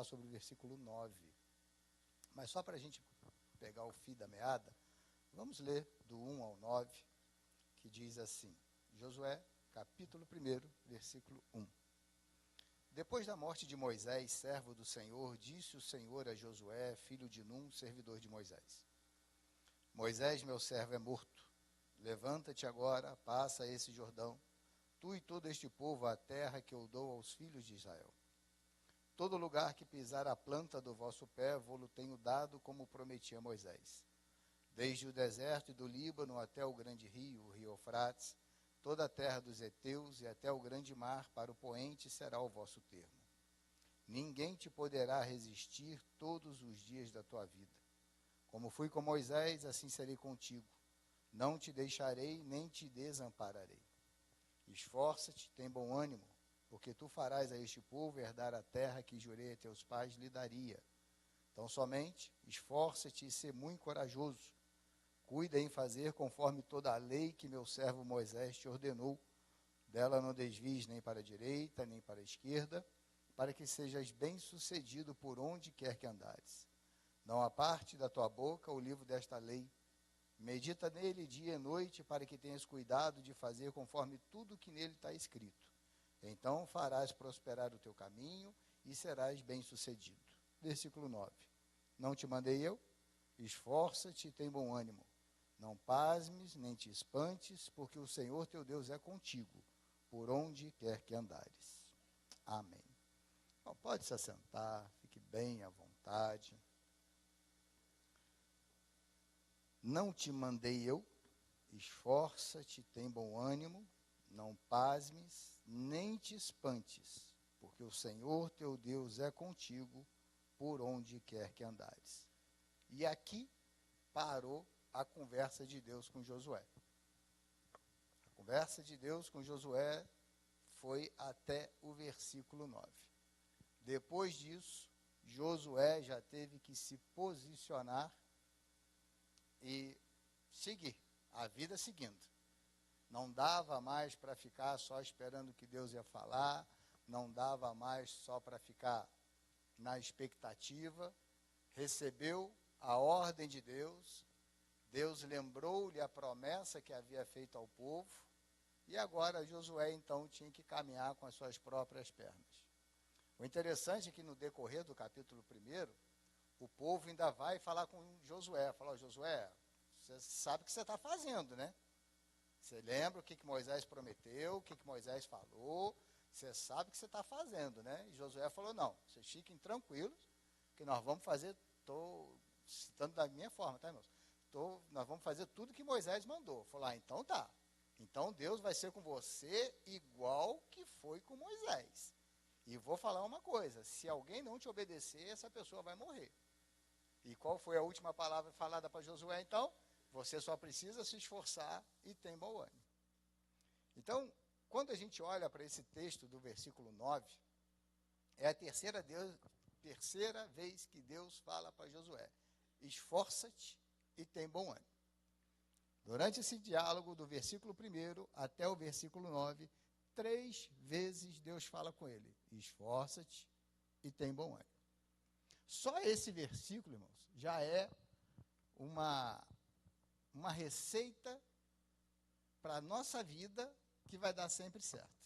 falar sobre o versículo 9. Mas só para a gente pegar o fio da meada, vamos ler do 1 ao 9, que diz assim, Josué, capítulo 1, versículo 1. Depois da morte de Moisés, servo do Senhor, disse o Senhor a Josué, filho de Num, servidor de Moisés. Moisés, meu servo, é morto. Levanta-te agora, passa esse Jordão, tu e todo este povo, a terra que eu dou aos filhos de Israel. Todo lugar que pisar a planta do vosso pé, vou-lo tenho dado, como prometi a Moisés. Desde o deserto e do Líbano até o grande rio, o rio Eufrates, toda a terra dos heteus e até o grande mar, para o poente será o vosso termo. Ninguém te poderá resistir todos os dias da tua vida. Como fui com Moisés, assim serei contigo. Não te deixarei, nem te desampararei. Esforça-te, tem bom ânimo, porque tu farás a este povo herdar a terra que jurei a teus pais lhe daria. Então somente esforça-te e sê muito corajoso. Cuida em fazer conforme toda a lei que meu servo Moisés te ordenou. Dela não desvies nem para a direita, nem para a esquerda, para que sejas bem-sucedido por onde quer que andares. Não aparte da tua boca o livro desta lei. Medita nele dia e noite, para que tenhas cuidado de fazer conforme tudo que nele está escrito. Então farás prosperar o teu caminho e serás bem-sucedido. Versículo 9. Não te mandei eu? Esforça-te e tem bom ânimo. Não pasmes, nem te espantes, porque o Senhor teu Deus é contigo, por onde quer que andares. Amém. Bom, pode se assentar, fique bem à vontade. Não te mandei eu? Esforça-te, tem bom ânimo, não pasmes, nem te espantes, porque o Senhor teu Deus é contigo, por onde quer que andares. E aqui parou a conversa de Deus com Josué. A conversa de Deus com Josué foi até o versículo 9. Depois disso, Josué já teve que se posicionar e seguir, a vida seguindo. Não dava mais para ficar só esperando o que Deus ia falar, não dava mais só para ficar na expectativa. Recebeu a ordem de Deus, Deus lembrou-lhe a promessa que havia feito ao povo, e agora Josué então tinha que caminhar com as suas próprias pernas. O interessante é que no decorrer do capítulo 1, o povo ainda vai falar com Josué, fala, Josué, você sabe o que você está fazendo, né? Você lembra o que Moisés prometeu, o que Moisés falou, você sabe o que você está fazendo, né? E Josué falou, não, vocês fiquem tranquilos, que nós vamos fazer, estou citando da minha forma, tá, irmãos? Nós vamos fazer tudo que Moisés mandou. Falou, então tá. Então Deus vai ser com você igual que foi com Moisés. E vou falar uma coisa, se alguém não te obedecer, essa pessoa vai morrer. E qual foi a última palavra falada para Josué, então? Você só precisa se esforçar e tem bom ânimo. Então, quando a gente olha para esse texto do versículo 9, é a terceira vez que Deus fala para Josué, esforça-te e tem bom ânimo. Durante esse diálogo, do versículo 1 até o versículo 9, 3 vezes Deus fala com ele, esforça-te e tem bom ânimo. Só esse versículo, irmãos, já é uma receita para a nossa vida que vai dar sempre certo.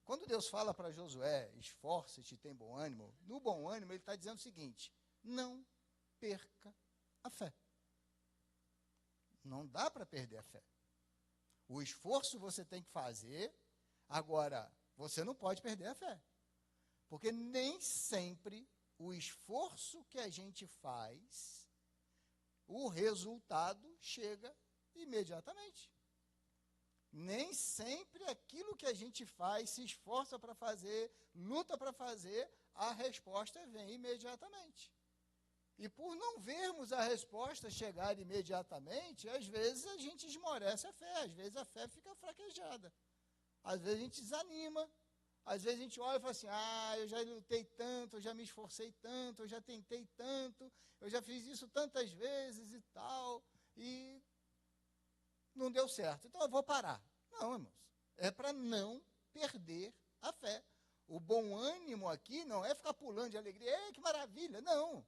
Quando Deus fala para Josué, esforça-te e tem bom ânimo, no bom ânimo ele está dizendo o seguinte, não perca a fé. Não dá para perder a fé. O esforço você tem que fazer, agora, você não pode perder a fé. Porque nem sempre o esforço que a gente faz, o resultado chega imediatamente. Nem sempre aquilo que a gente faz, se esforça para fazer, luta para fazer, a resposta vem imediatamente. E por não vermos a resposta chegar imediatamente, às vezes a gente esmorece a fé, às vezes a fé fica fraquejada. Às vezes a gente desanima, às vezes a gente olha e fala assim, eu já lutei tanto, eu já me esforcei tanto, eu já tentei tanto, eu já fiz isso tantas vezes e tal, e não deu certo, então eu vou parar. Não, irmãos, é para não perder a fé. O bom ânimo aqui não é ficar pulando de alegria, que maravilha, não.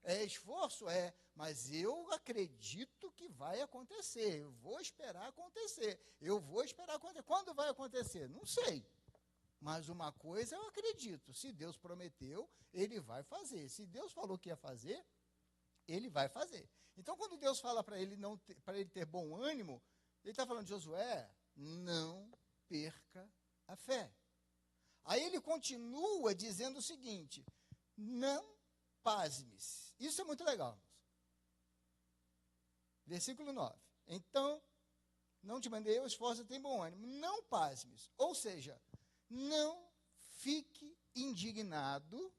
É esforço, mas eu acredito que vai acontecer, eu vou esperar acontecer, Quando vai acontecer? Não sei. Mas uma coisa eu acredito, se Deus prometeu, ele vai fazer. Se Deus falou que ia fazer, ele vai fazer. Então, quando Deus fala para ele, para ele ter bom ânimo, ele está falando, Josué, não perca a fé. Aí ele continua dizendo o seguinte, não pasmes. Isso é muito legal. Versículo 9. Então, não te mandei eu, esforça, tem bom ânimo. Não pasmes. Ou seja, não fique indignado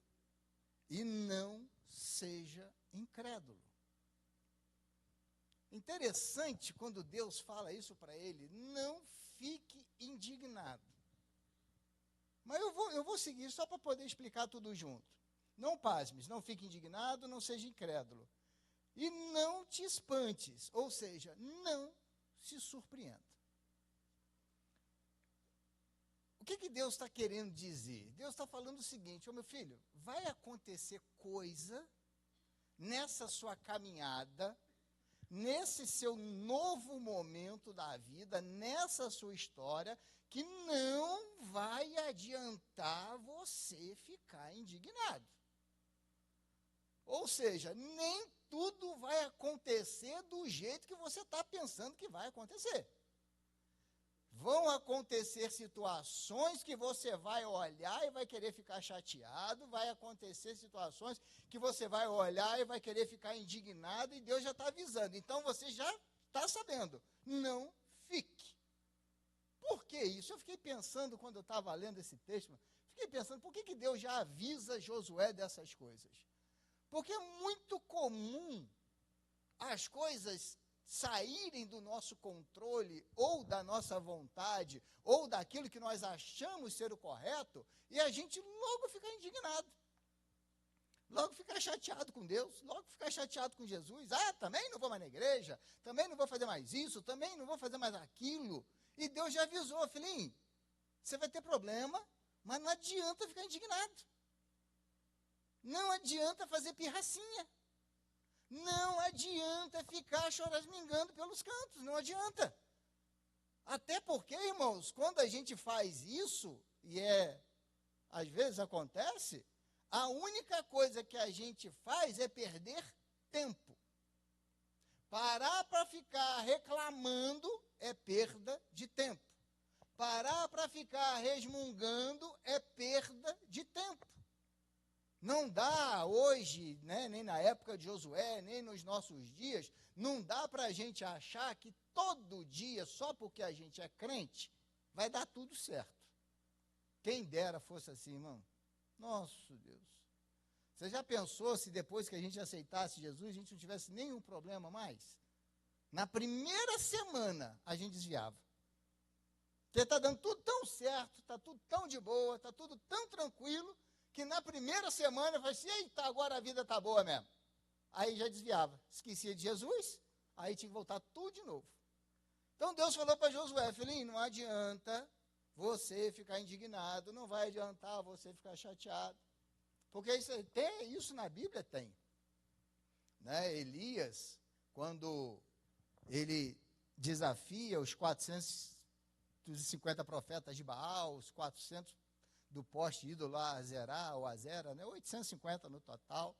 e não seja incrédulo. Interessante quando Deus fala isso para ele, não fique indignado. Mas eu vou seguir só para poder explicar tudo junto. Não pasmes, não fique indignado, não seja incrédulo. E não te espantes, ou seja, não se surpreenda. O que Deus está querendo dizer? Deus está falando o seguinte, meu filho, vai acontecer coisa nessa sua caminhada, nesse seu novo momento da vida, nessa sua história, que não vai adiantar você ficar indignado. Ou seja, nem tudo vai acontecer do jeito que você está pensando que vai acontecer. Vão acontecer situações que você vai olhar e vai querer ficar chateado, vai acontecer situações que você vai olhar e vai querer ficar indignado, e Deus já está avisando. Então, você já está sabendo, não fique. Por que isso? Eu fiquei pensando, quando eu estava lendo esse texto, por que Deus já avisa Josué dessas coisas? Porque é muito comum as coisas saírem do nosso controle, ou da nossa vontade, ou daquilo que nós achamos ser o correto, e a gente logo ficar indignado, logo ficar chateado com Deus, logo ficar chateado com Jesus. Também não vou mais na igreja, também não vou fazer mais isso, também não vou fazer mais aquilo. E Deus já avisou, filhinho, você vai ter problema, mas não adianta ficar indignado. Não adianta fazer pirracinha. Não adianta ficar chorasmingando pelos cantos, não adianta. Até porque, irmãos, quando a gente faz isso, e às vezes acontece, a única coisa que a gente faz é perder tempo. Parar para ficar reclamando é perda de tempo. Parar para ficar resmungando é perda de tempo. Não dá hoje, né, nem na época de Josué, nem nos nossos dias, não dá para a gente achar que todo dia, só porque a gente é crente, vai dar tudo certo. Quem dera fosse assim, irmão. Nossa, Deus. Você já pensou se depois que a gente aceitasse Jesus, a gente não tivesse nenhum problema mais? Na primeira semana, a gente desviava. Porque está dando tudo tão certo, está tudo tão de boa, está tudo tão tranquilo, que na primeira semana eu falei assim, eita, agora a vida está boa mesmo. Aí já desviava, esquecia de Jesus, aí tinha que voltar tudo de novo. Então Deus falou para Josué, filhinho, não adianta você ficar indignado, não vai adiantar você ficar chateado. Porque isso na Bíblia tem. Né? Elias, quando ele desafia os 450 profetas de Baal, os 400 do poste ídolo Azerá, ou Azera, né? 850 no total,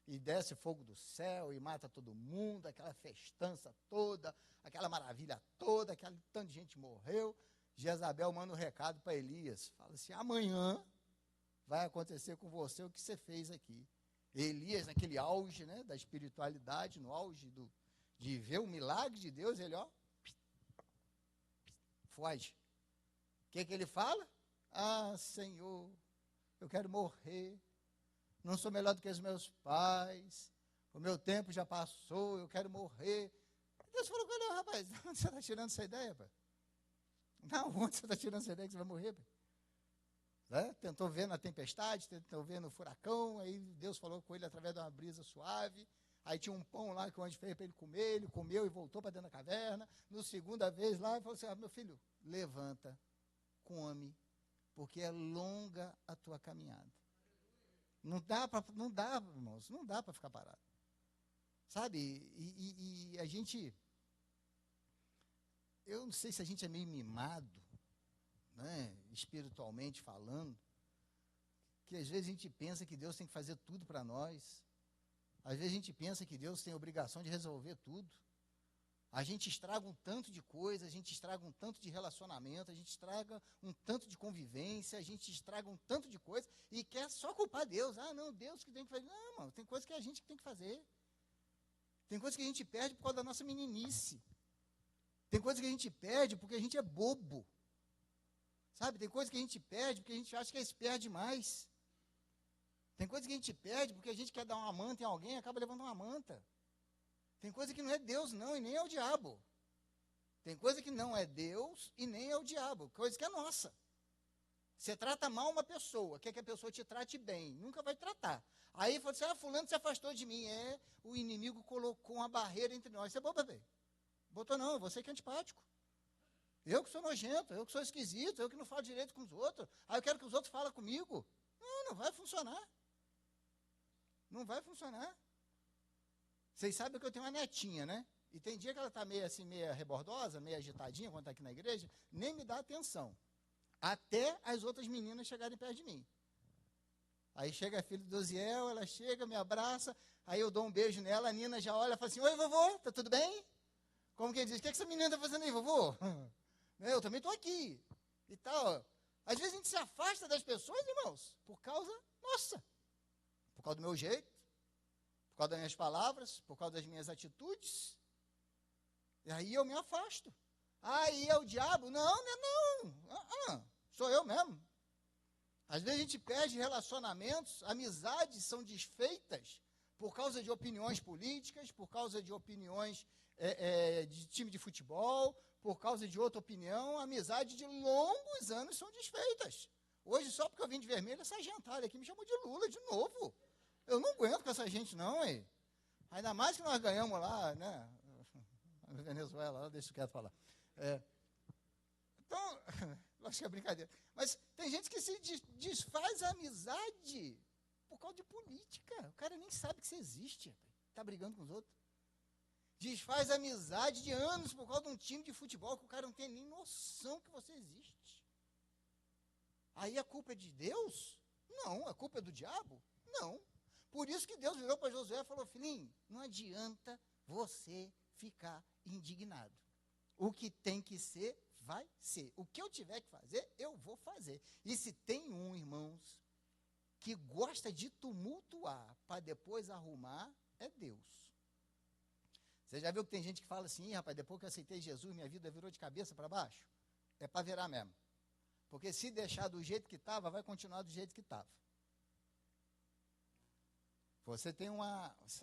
e desce fogo do céu e mata todo mundo, aquela festança toda, aquela maravilha toda, aquele tanto de gente morreu. Jezabel manda um recado para Elias, fala assim, amanhã vai acontecer com você o que você fez aqui. Elias, naquele auge, né, da espiritualidade, no auge de ver o milagre de Deus, ele, foge. O que ele fala? Senhor, eu quero morrer, não sou melhor do que os meus pais, o meu tempo já passou, eu quero morrer. Deus falou com ele, rapaz, de onde você está tirando essa ideia, pai? Não, onde você está tirando essa ideia que você vai morrer, pai? Né? Tentou ver na tempestade, tentou ver no furacão, aí Deus falou com ele através de uma brisa suave, aí tinha um pão lá que o anjo fez para ele comer, ele comeu e voltou para dentro da caverna. No segunda vez lá, ele falou assim, meu filho, levanta, come, porque é longa a tua caminhada. Não dá, irmãos, não dá para ficar parado. Sabe, e a gente, eu não sei se a gente é meio mimado, né, espiritualmente falando, que às vezes a gente pensa que Deus tem que fazer tudo para nós. Às vezes a gente pensa que Deus tem a obrigação de resolver tudo. A gente estraga um tanto de coisa, a gente estraga um tanto de relacionamento, a gente estraga um tanto de convivência, a gente estraga um tanto de coisa e quer só culpar Deus. Ah, não, Deus que tem que fazer. Não, mano, tem coisa que é a gente que tem que fazer. Tem coisa que a gente perde por causa da nossa meninice. Tem coisa que a gente perde porque a gente é bobo. Sabe, tem coisa que a gente perde porque a gente acha que é esperto demais. Tem coisa que a gente perde porque a gente quer dar uma manta em alguém e acaba levando uma manta. Tem coisa que não é Deus, não, e nem é o diabo. Tem coisa que não é Deus e nem é o diabo, coisa que é nossa. Você trata mal uma pessoa, quer que a pessoa te trate bem, nunca vai tratar. Aí fala assim, fulano se afastou de mim. O inimigo colocou uma barreira entre nós. Você boba, velho. Botou não, você que é antipático. Eu que sou nojento, eu que sou esquisito, eu que não falo direito com os outros. Aí eu quero que os outros falem comigo. Não vai funcionar. Não vai funcionar. Vocês sabem que eu tenho uma netinha, né? E tem dia que ela está meio assim, meio rebordosa, meio agitadinha, quando está aqui na igreja, nem me dá atenção. Até as outras meninas chegarem perto de mim. Aí chega a filha do Dosiel, ela chega, me abraça, aí eu dou um beijo nela, a Nina já olha e fala assim, oi, vovô, tá tudo bem? Como que ele diz, o que essa menina está fazendo aí, vovô? Eu também estou aqui. E tal. Às vezes a gente se afasta das pessoas, irmãos, por causa nossa. Por causa do meu jeito, por causa das minhas palavras, por causa das minhas atitudes. E aí eu me afasto. Aí é o diabo? Não, não. Sou eu mesmo. Às vezes a gente perde relacionamentos, amizades são desfeitas por causa de opiniões políticas, por causa de opiniões de time de futebol, por causa de outra opinião, amizades de longos anos são desfeitas. Hoje, só porque eu vim de vermelho, essa gentalha aqui me chamou de Lula de novo. Eu não aguento com essa gente, não, hein? Ainda mais que nós ganhamos lá, né? Na Venezuela, lá, deixa eu quieto falar. Então, acho que é brincadeira. Mas tem gente que se desfaz a amizade por causa de política. O cara nem sabe que você existe. Está brigando com os outros. Desfaz a amizade de anos por causa de um time de futebol que o cara não tem nem noção que você existe. Aí a culpa é de Deus? Não. A culpa é do diabo? Não. Por isso que Deus virou para Josué e falou, filhinho, não adianta você ficar indignado. O que tem que ser, vai ser. O que eu tiver que fazer, eu vou fazer. E se tem um, irmãos, que gosta de tumultuar para depois arrumar, é Deus. Você já viu que tem gente que fala assim, rapaz, depois que eu aceitei Jesus, minha vida virou de cabeça para baixo? É para virar mesmo. Porque se deixar do jeito que estava, vai continuar do jeito que estava. Você tem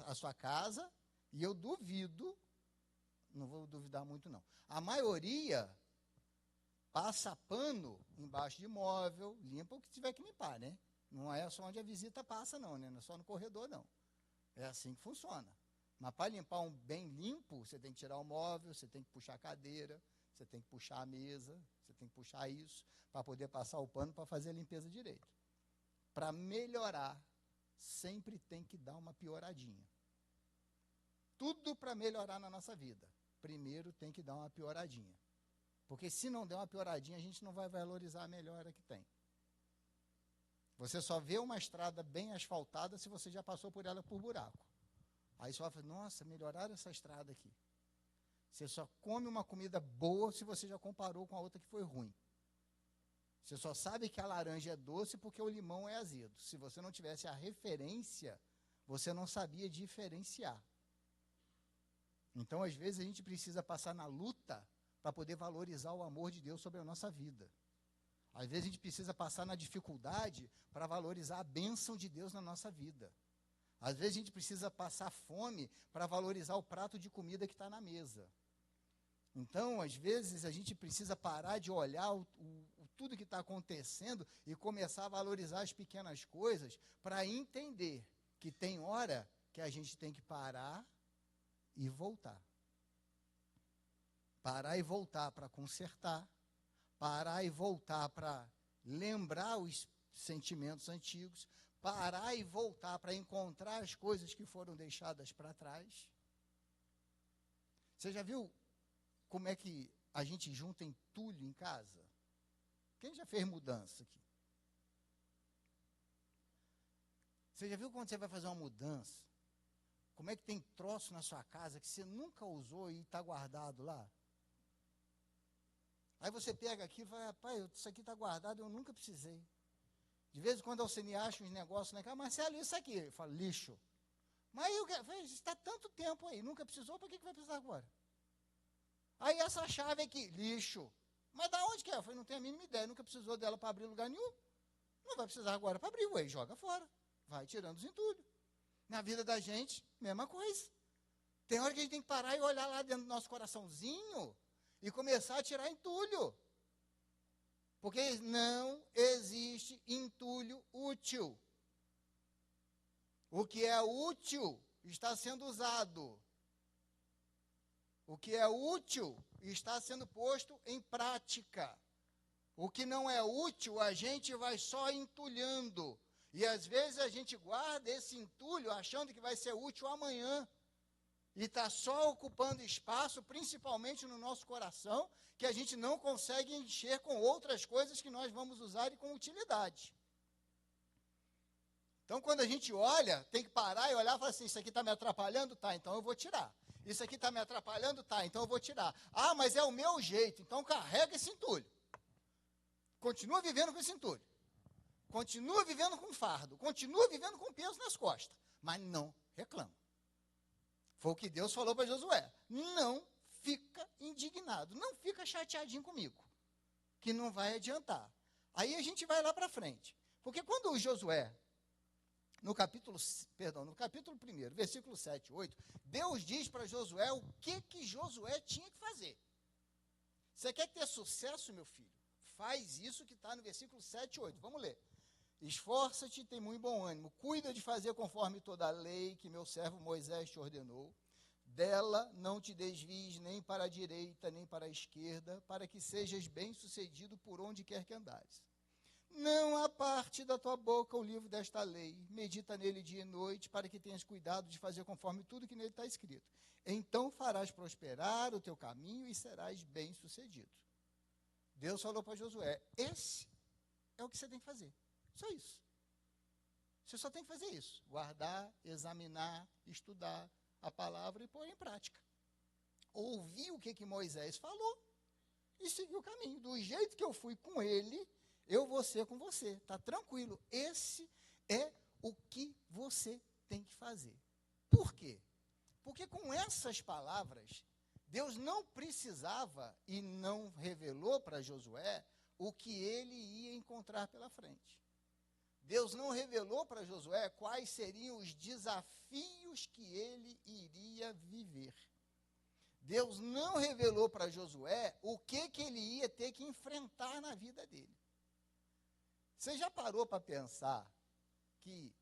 a sua casa, e eu duvido, não vou duvidar muito não, a maioria passa pano embaixo de móvel, limpa o que tiver que limpar, né? Não é só onde a visita passa não, né? Não é só no corredor não. É assim que funciona. Mas para limpar um bem limpo, você tem que tirar o móvel, você tem que puxar a cadeira, você tem que puxar a mesa, você tem que puxar isso, para poder passar o pano para fazer a limpeza direito. Para melhorar, sempre tem que dar uma pioradinha. Tudo para melhorar na nossa vida. Primeiro tem que dar uma pioradinha. Porque se não der uma pioradinha, a gente não vai valorizar a melhora que tem. Você só vê uma estrada bem asfaltada se você já passou por ela por buraco. Aí você vai falar, nossa, melhoraram essa estrada aqui. Você só come uma comida boa se você já comparou com a outra que foi ruim. Você só sabe que a laranja é doce porque o limão é azedo. Se você não tivesse a referência, você não sabia diferenciar. Então, às vezes, a gente precisa passar na luta para poder valorizar o amor de Deus sobre a nossa vida. Às vezes, a gente precisa passar na dificuldade para valorizar a bênção de Deus na nossa vida. Às vezes, a gente precisa passar fome para valorizar o prato de comida que está na mesa. Então, às vezes, a gente precisa parar de olhar tudo que está acontecendo e começar a valorizar as pequenas coisas para entender que tem hora que a gente tem que parar e voltar. Parar e voltar para consertar. Parar e voltar para lembrar os sentimentos antigos, parar e voltar para encontrar as coisas que foram deixadas para trás. Você já viu como é que a gente junta entulho em casa? Quem já fez mudança aqui? Você já viu quando você vai fazer uma mudança? Como é que tem troço na sua casa que você nunca usou e está guardado lá? Aí você pega aquilo e fala, rapaz, isso aqui está guardado, eu nunca precisei. De vez em quando você me acha uns negócios na casa, Marcelo, isso aqui. Eu falo, lixo. Mas está tanto tempo aí, nunca precisou, para que vai precisar agora? Aí essa chave aqui, lixo. Mas da onde que é? Eu falei, não tenho a mínima ideia, nunca precisou dela para abrir lugar nenhum. Não vai precisar agora para abrir, ué, joga fora. Vai tirando os entulhos. Na vida da gente, mesma coisa. Tem hora que a gente tem que parar e olhar lá dentro do nosso coraçãozinho e começar a tirar entulho. Porque não existe entulho útil. O que é útil está sendo usado. O que é útil está sendo posto em prática. O que não é útil, a gente vai só entulhando. E às vezes a gente guarda esse entulho achando que vai ser útil amanhã. E está só ocupando espaço, principalmente no nosso coração, que a gente não consegue encher com outras coisas que nós vamos usar e com utilidade. Então, quando a gente olha, tem que parar e olhar e falar assim, isso aqui está me atrapalhando? Tá, então eu vou tirar. Isso aqui está me atrapalhando? Tá, então eu vou tirar. Ah, mas é o meu jeito, então carrega esse entulho. Continua vivendo com esse entulho. Continua vivendo com fardo. Continua vivendo com peso nas costas. Mas não reclama. Foi o que Deus falou para Josué. Não fica indignado, não fica chateadinho comigo, que não vai adiantar. Aí a gente vai lá para frente. Porque quando o Josué, no capítulo 1, versículo 7 e 8, Deus diz para Josué o que Josué tinha que fazer. Você quer ter sucesso, meu filho? Faz isso que está no versículo 7 e 8. Vamos ler. Esforça-te e tem muito bom ânimo. Cuida de fazer conforme toda a lei que meu servo Moisés te ordenou. Dela não te desvies nem para a direita, nem para a esquerda, para que sejas bem-sucedido por onde quer que andares. Não aparte da tua boca o livro desta lei. Medita nele dia e noite, para que tenhas cuidado de fazer conforme tudo que nele está escrito. Então farás prosperar o teu caminho e serás bem-sucedido. Deus falou para Josué, esse é o que você tem que fazer. Só isso. Você só tem que fazer isso. Guardar, examinar, estudar a palavra e pôr em prática. Ouvir o que Moisés falou e seguir o caminho. Do jeito que eu fui com ele, eu vou ser com você. Está tranquilo. Esse é o que você tem que fazer. Por quê? Porque com essas palavras, Deus não precisava e não revelou para Josué o que ele ia encontrar pela frente. Deus não revelou para Josué quais seriam os desafios que ele iria viver. Deus não revelou para Josué o que ele ia ter que enfrentar na vida dele. Você já parou para pensar que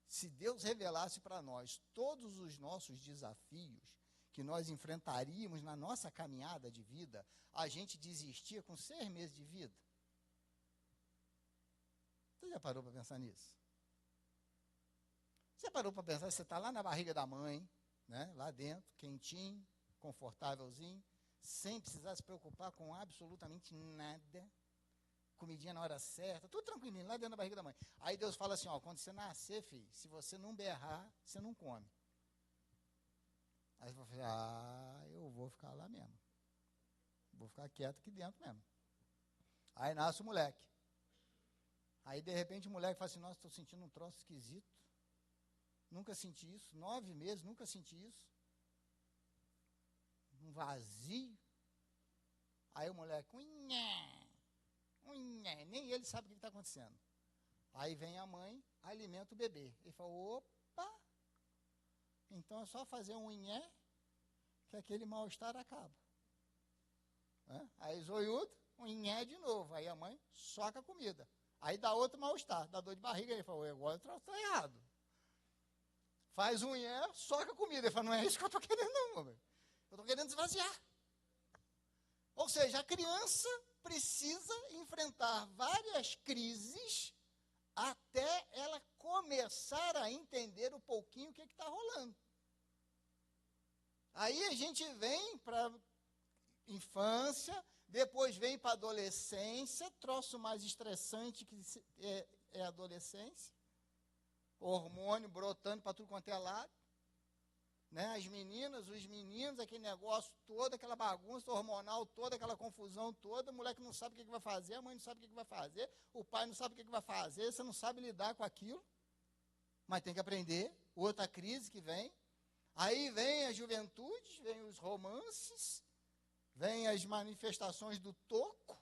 se Deus revelasse para nós todos os nossos desafios que nós enfrentaríamos na nossa caminhada de vida, a gente desistia com 6 meses de vida? Você já parou para pensar nisso? Você parou para pensar que você está lá na barriga da mãe, né, lá dentro, quentinho, confortávelzinho, sem precisar se preocupar com absolutamente nada, comidinha na hora certa, tudo tranquilinho, lá dentro da barriga da mãe. Aí Deus fala assim, ó, quando você nascer, filho, se você não berrar, você não come. Aí você fala, eu vou ficar lá mesmo. Vou ficar quieto aqui dentro mesmo. Aí nasce o moleque. Aí, de repente, o moleque fala assim, nossa, estou sentindo um troço esquisito. Nunca senti isso. 9 meses, nunca senti isso. Um vazio. Aí o moleque, unhé, nem ele sabe o que está acontecendo. Aí vem a mãe, alimenta o bebê. Ele fala, opa, então é só fazer um unhé que aquele mal-estar acaba. Aí zoiudo, unhé de novo. Aí a mãe soca a comida. Aí dá outro mal-estar, dá dor de barriga. Ele fala, agora o troço está errado. Faz unhé, soca a comida. Ele fala, não é isso que eu estou querendo não, meu. Eu estou querendo esvaziar. Ou seja, a criança precisa enfrentar várias crises até ela começar a entender um pouquinho o que está rolando. Aí a gente vem para infância, depois vem para adolescência, troço mais estressante que é a adolescência, hormônio brotando para tudo quanto é lado, né? As meninas, os meninos, aquele negócio todo, aquela bagunça hormonal toda, aquela confusão toda, o moleque não sabe o que vai fazer, a mãe não sabe o que vai fazer, o pai não sabe o que vai fazer, você não sabe lidar com aquilo, mas tem que aprender. Outra crise que vem. Aí vem a juventude, vem os romances, vem as manifestações do toco,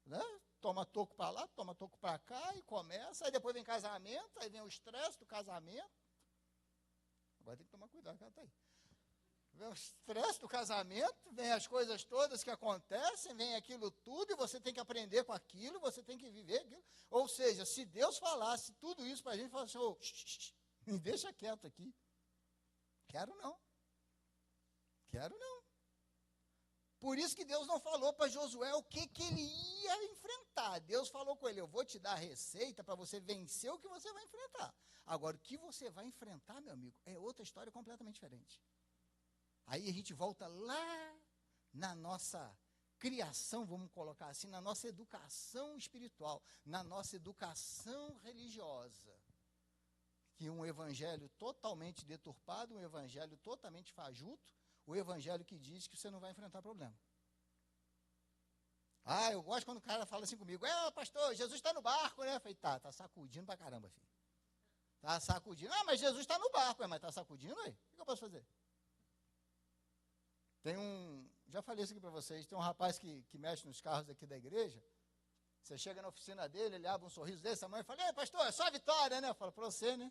né? Toma toco para lá, toma toco para cá e começa. Aí depois vem casamento, aí vem o estresse do casamento. Vai ter que tomar cuidado que ela está aí. Vem o estresse do casamento, vem as coisas todas que acontecem, vem aquilo tudo, e você tem que aprender com aquilo, você tem que viver aquilo. Ou seja, se Deus falasse tudo isso para a gente, falasse assim, me deixa quieto aqui. Quero não. Quero não. Por isso que Deus não falou para Josué o que ele ia enfrentar. Deus falou com ele, eu vou te dar a receita para você vencer o que você vai enfrentar. Agora, o que você vai enfrentar, meu amigo, é outra história completamente diferente. Aí a gente volta lá na nossa criação, vamos colocar assim, na nossa educação espiritual, na nossa educação religiosa. Que um evangelho totalmente deturpado, um evangelho totalmente fajuto, o evangelho que diz que você não vai enfrentar problema. Eu gosto quando o cara fala assim comigo, pastor, Jesus está no barco, né? Eu falei, tá sacudindo pra caramba, filho. Tá sacudindo. Mas Jesus está no barco, mas tá sacudindo aí? O que eu posso fazer? Já falei isso aqui para vocês, tem um rapaz que mexe nos carros aqui da igreja, você chega na oficina dele, ele abre um sorriso desse tamanho e fala, ei, pastor, é só a vitória, né? Eu falo, para você, né?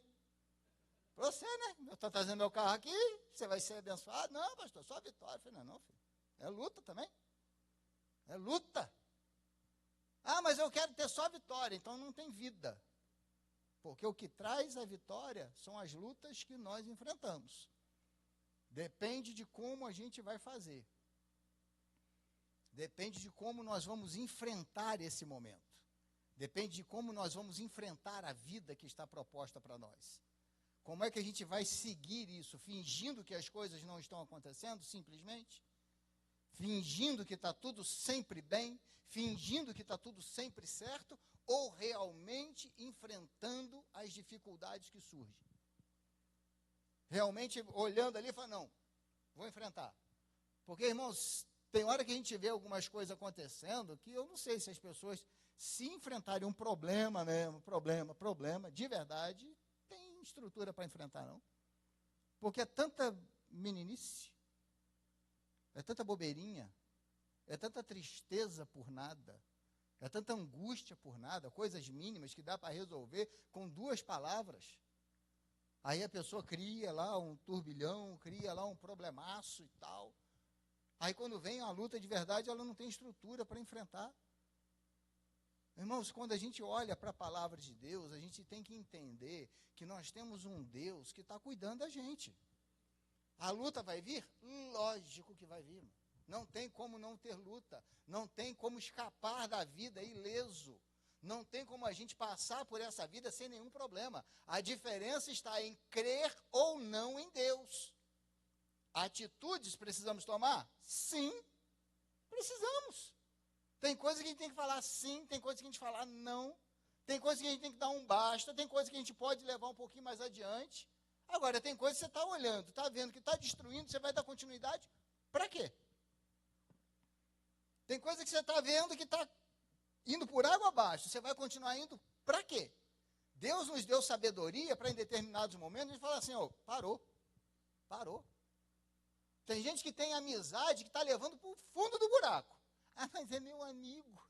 Para você, né? Eu estou trazendo meu carro aqui, você vai ser abençoado. Não, pastor, só a vitória. Eu falei, não, filho. É luta também. É luta. Mas eu quero ter só a vitória, então não tem vida. Porque o que traz a vitória são as lutas que nós enfrentamos. Depende de como a gente vai fazer. Depende de como nós vamos enfrentar esse momento. Depende de como nós vamos enfrentar a vida que está proposta para nós. Como é que a gente vai seguir isso? Fingindo que as coisas não estão acontecendo, simplesmente? Fingindo que está tudo sempre bem? Fingindo que está tudo sempre certo? Ou realmente enfrentando as dificuldades que surgem? Realmente olhando ali e falando, não, vou enfrentar. Porque, irmãos, tem hora que a gente vê algumas coisas acontecendo que eu não sei se as pessoas, se enfrentarem um problema mesmo, problema, de verdade, tem estrutura para enfrentar, não. Porque é tanta meninice, é tanta bobeirinha, é tanta tristeza por nada, é tanta angústia por nada, coisas mínimas que dá para resolver com 2 palavras. Aí a pessoa cria lá um turbilhão, cria lá um problemaço e tal. Aí quando vem a luta de verdade, ela não tem estrutura para enfrentar. Irmãos, quando a gente olha para a palavra de Deus, a gente tem que entender que nós temos um Deus que está cuidando da gente. A luta vai vir? Lógico que vai vir. Irmão. Não tem como não ter luta. Não tem como escapar da vida ileso. Não tem como a gente passar por essa vida sem nenhum problema. A diferença está em crer ou não em Deus. Atitudes precisamos tomar? Sim, precisamos. Tem coisa que a gente tem que falar sim, tem coisa que a gente falar não, tem coisa que a gente tem que dar um basta, tem coisa que a gente pode levar um pouquinho mais adiante. Agora, tem coisa que você está olhando, está vendo que está destruindo, você vai dar continuidade, para quê? Tem coisa que você está vendo que está indo por água abaixo, você vai continuar indo, para quê? Deus nos deu sabedoria para em determinados momentos, a gente fala assim, parou. Tem gente que tem amizade que está levando para o fundo do buraco. Mas é meu amigo.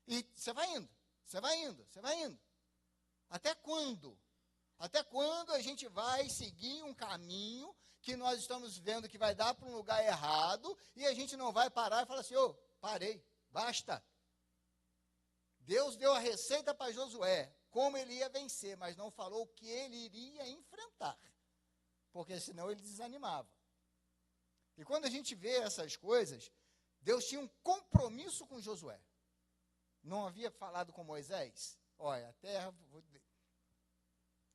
E você vai indo. Até quando? Até quando a gente vai seguir um caminho que nós estamos vendo que vai dar para um lugar errado e a gente não vai parar e falar assim, parei, basta. Deus deu a receita para Josué, como ele ia vencer, mas não falou o que ele iria enfrentar, porque senão ele desanimava. E quando a gente vê essas coisas, Deus tinha um compromisso com Josué. Não havia falado com Moisés? Olha, a terra...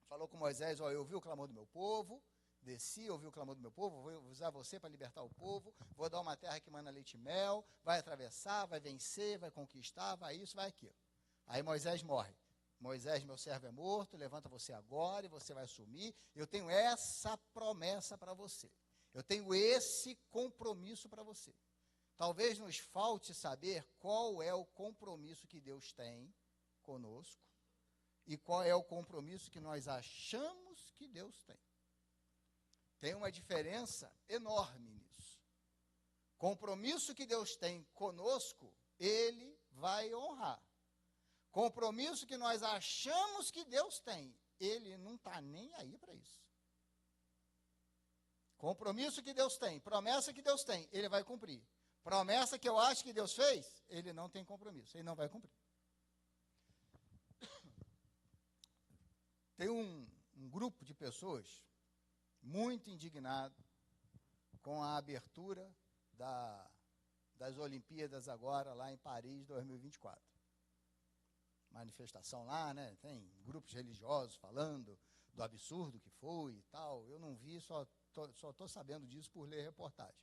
Falou com Moisés, olha, eu ouvi o clamor do meu povo, desci, ouvi o clamor do meu povo, vou usar você para libertar o povo, vou dar uma terra que manda leite e mel, vai atravessar, vai vencer, vai conquistar, vai isso, vai aquilo. Aí Moisés morre. Moisés, meu servo é morto, levanta você agora e você vai assumir. Eu tenho essa promessa para você. Eu tenho esse compromisso para você. Talvez nos falte saber qual é o compromisso que Deus tem conosco e qual é o compromisso que nós achamos que Deus tem. Tem uma diferença enorme nisso. Compromisso que Deus tem conosco, Ele vai honrar. Compromisso que nós achamos que Deus tem, Ele não está nem aí para isso. Compromisso que Deus tem, promessa que Deus tem, Ele vai cumprir. Promessa que eu acho que Deus fez, Ele não tem compromisso, Ele não vai cumprir. Tem um grupo de pessoas muito indignado com a abertura das Olimpíadas agora, lá em Paris, 2024. Manifestação lá, né? Tem grupos religiosos falando do absurdo que foi e tal. Eu não vi, só estou sabendo disso por ler reportagem.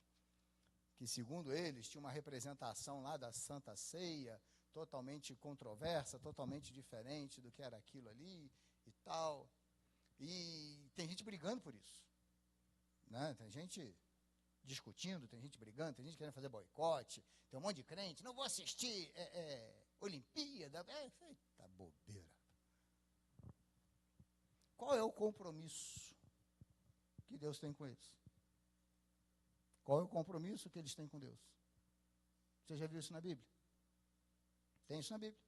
Que, segundo eles, tinha uma representação lá da Santa Ceia, totalmente controversa, totalmente diferente do que era aquilo ali e tal. E tem gente brigando por isso. Né? Tem gente discutindo, tem gente brigando, tem gente querendo fazer boicote, tem um monte de crente, não vou assistir Olimpíada, eita bobeira. Qual é o compromisso que Deus tem com eles? Qual é o compromisso que eles têm com Deus? Você já viu isso na Bíblia? Tem isso na Bíblia.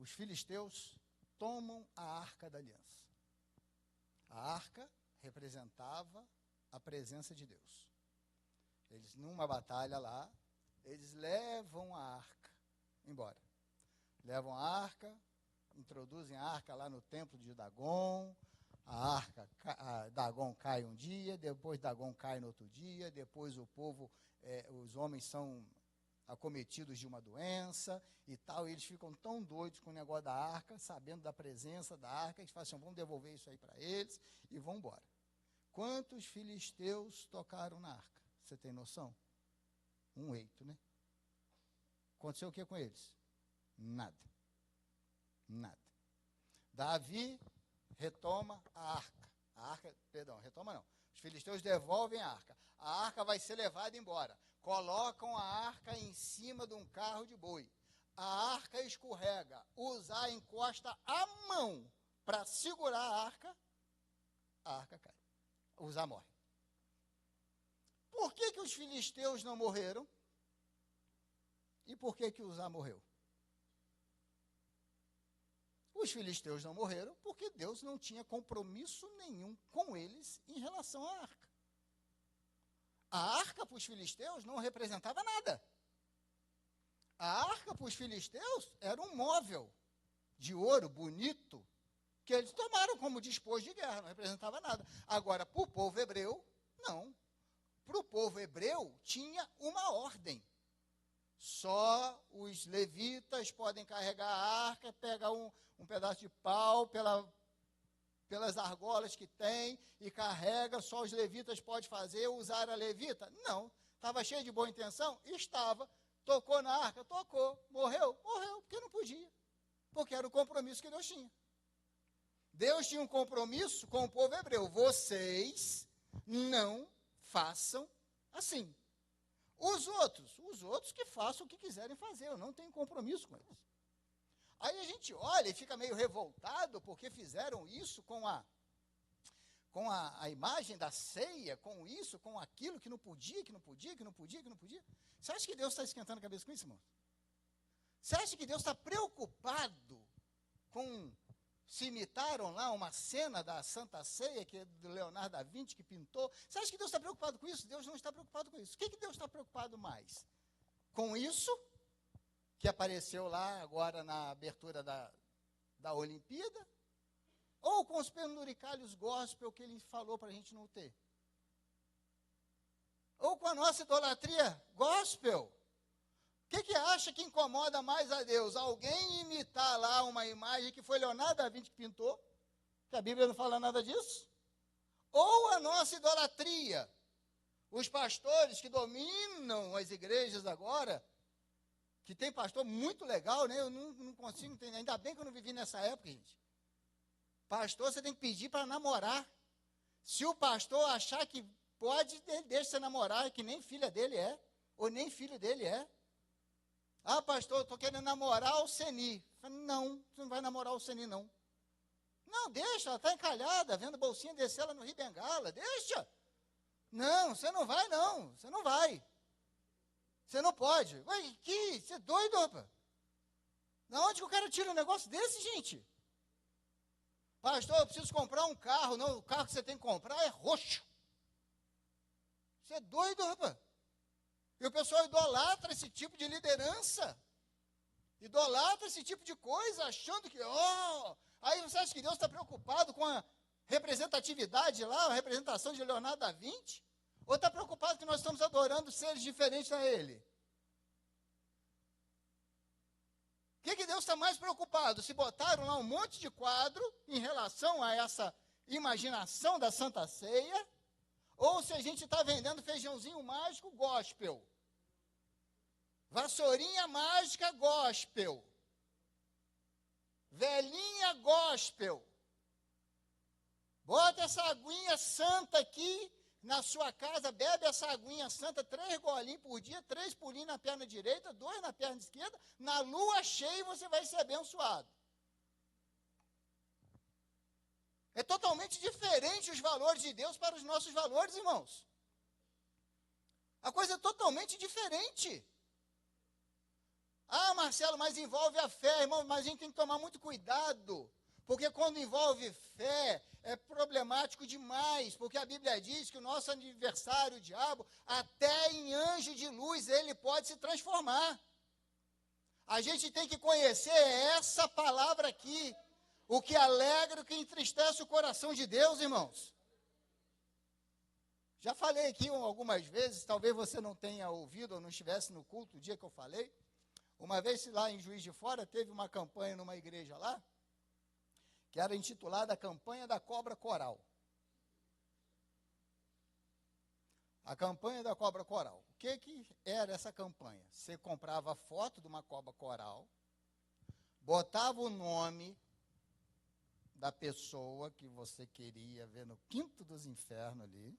Os filisteus tomam a Arca da Aliança. A arca representava a presença de Deus. Eles, numa batalha lá, eles levam a arca embora. Levam a arca, introduzem a arca lá no templo de Dagon. Dagon cai um dia, depois Dagon cai no outro dia, depois o povo, os homens são acometidos de uma doença e tal, e eles ficam tão doidos com o negócio da arca, sabendo da presença da arca, eles falam assim, vamos devolver isso aí para eles e vão embora. Quantos filisteus tocaram na arca? Você tem noção? 8, né? Aconteceu o que com eles? Nada. Davi retoma a arca. Retoma não. Os filisteus devolvem a arca. A arca vai ser levada embora. Colocam a arca em cima de um carro de boi. A arca escorrega. Uzá encosta a mão para segurar a arca cai. Uzá morre. Por que os filisteus não morreram? E por que Uzá morreu? Os filisteus não morreram porque Deus não tinha compromisso nenhum com eles em relação à arca. A arca para os filisteus não representava nada. A arca para os filisteus era um móvel de ouro bonito que eles tomaram como despojo de guerra, não representava nada. Agora, para o povo hebreu, não. Para o povo hebreu tinha uma ordem. Só os levitas podem carregar a arca, pega um pedaço de pau pelas argolas que tem e carrega, só os levitas podem fazer, usar a levita? Não. Estava cheio de boa intenção? Estava. Tocou na arca? Tocou. Morreu? Morreu, porque não podia. Porque era o compromisso que Deus tinha. Deus tinha um compromisso com o povo hebreu. Vocês não façam assim. Os outros que façam o que quiserem fazer, eu não tenho compromisso com eles. Aí a gente olha e fica meio revoltado porque fizeram isso com a imagem da ceia, com isso, com aquilo, que não podia. Você acha que Deus está esquentando a cabeça com isso, irmão? Você acha que Deus está preocupado com... Se imitaram lá uma cena da Santa Ceia, que é do Leonardo da Vinci, que pintou. Você acha que Deus está preocupado com isso? Deus não está preocupado com isso. O que Deus está preocupado mais? Com isso, que apareceu lá agora na abertura da Olimpíada? Ou com os penduricalhos gospel que ele falou para a gente não ter? ou com a nossa idolatria gospel. O que acha que incomoda mais a Deus? Alguém imitar lá uma imagem que foi Leonardo da Vinci que pintou, que a Bíblia não fala nada disso? Ou a nossa idolatria? Os pastores que dominam as igrejas agora, que tem pastor muito legal, né? Eu não consigo entender, ainda bem que eu não vivi nessa época, gente. Pastor, você tem que pedir para namorar. Se o pastor achar que pode, ele deixa você namorar, que nem filha dele é, ou nem filho dele é. Ah, pastor, eu estou querendo namorar o Seni. Não, você não vai namorar o Seni, não. Não, deixa, ela está encalhada, vendo bolsinha descer ela no Rio Bengala, deixa. Não, você não vai, não, você não vai. Você não pode. Ué, você é doido, rapaz? Da onde que o cara tira um negócio desse, gente? Pastor, eu preciso comprar um carro. Não, o carro que você tem que comprar é roxo. Você é doido, rapaz? E o pessoal idolatra esse tipo de liderança. Idolatra esse tipo de coisa, achando que, aí você acha que Deus está preocupado com a representatividade lá, a representação de Leonardo da Vinci? Ou está preocupado que nós estamos adorando seres diferentes a Ele? O que Deus está mais preocupado? Se botaram lá um monte de quadro em relação a essa imaginação da Santa Ceia, ou se a gente está vendendo feijãozinho mágico gospel. Vassourinha mágica gospel. Velhinha gospel. Bota essa aguinha santa aqui na sua casa, bebe essa aguinha santa, 3 golinhos por dia, 3 pulinhos na perna direita, 2 na perna esquerda, na lua cheia você vai ser abençoado. É totalmente diferente os valores de Deus para os nossos valores, irmãos. A coisa é totalmente diferente. Ah, Marcelo, mas envolve a fé, irmão, mas a gente tem que tomar muito cuidado, porque quando envolve fé, é problemático demais, porque a Bíblia diz que o nosso adversário, o diabo, até em anjo de luz, ele pode se transformar. A gente tem que conhecer essa palavra aqui, o que alegra, o que entristece o coração de Deus, irmãos. Já falei aqui algumas vezes, talvez você não tenha ouvido ou não estivesse no culto o dia que eu falei. Uma vez lá em Juiz de Fora, teve uma campanha numa igreja lá, que era intitulada a Campanha da Cobra Coral. A campanha da cobra coral. O que era essa campanha? Você comprava a foto de uma cobra coral, botava o nome da pessoa que você queria ver no quinto dos infernos ali,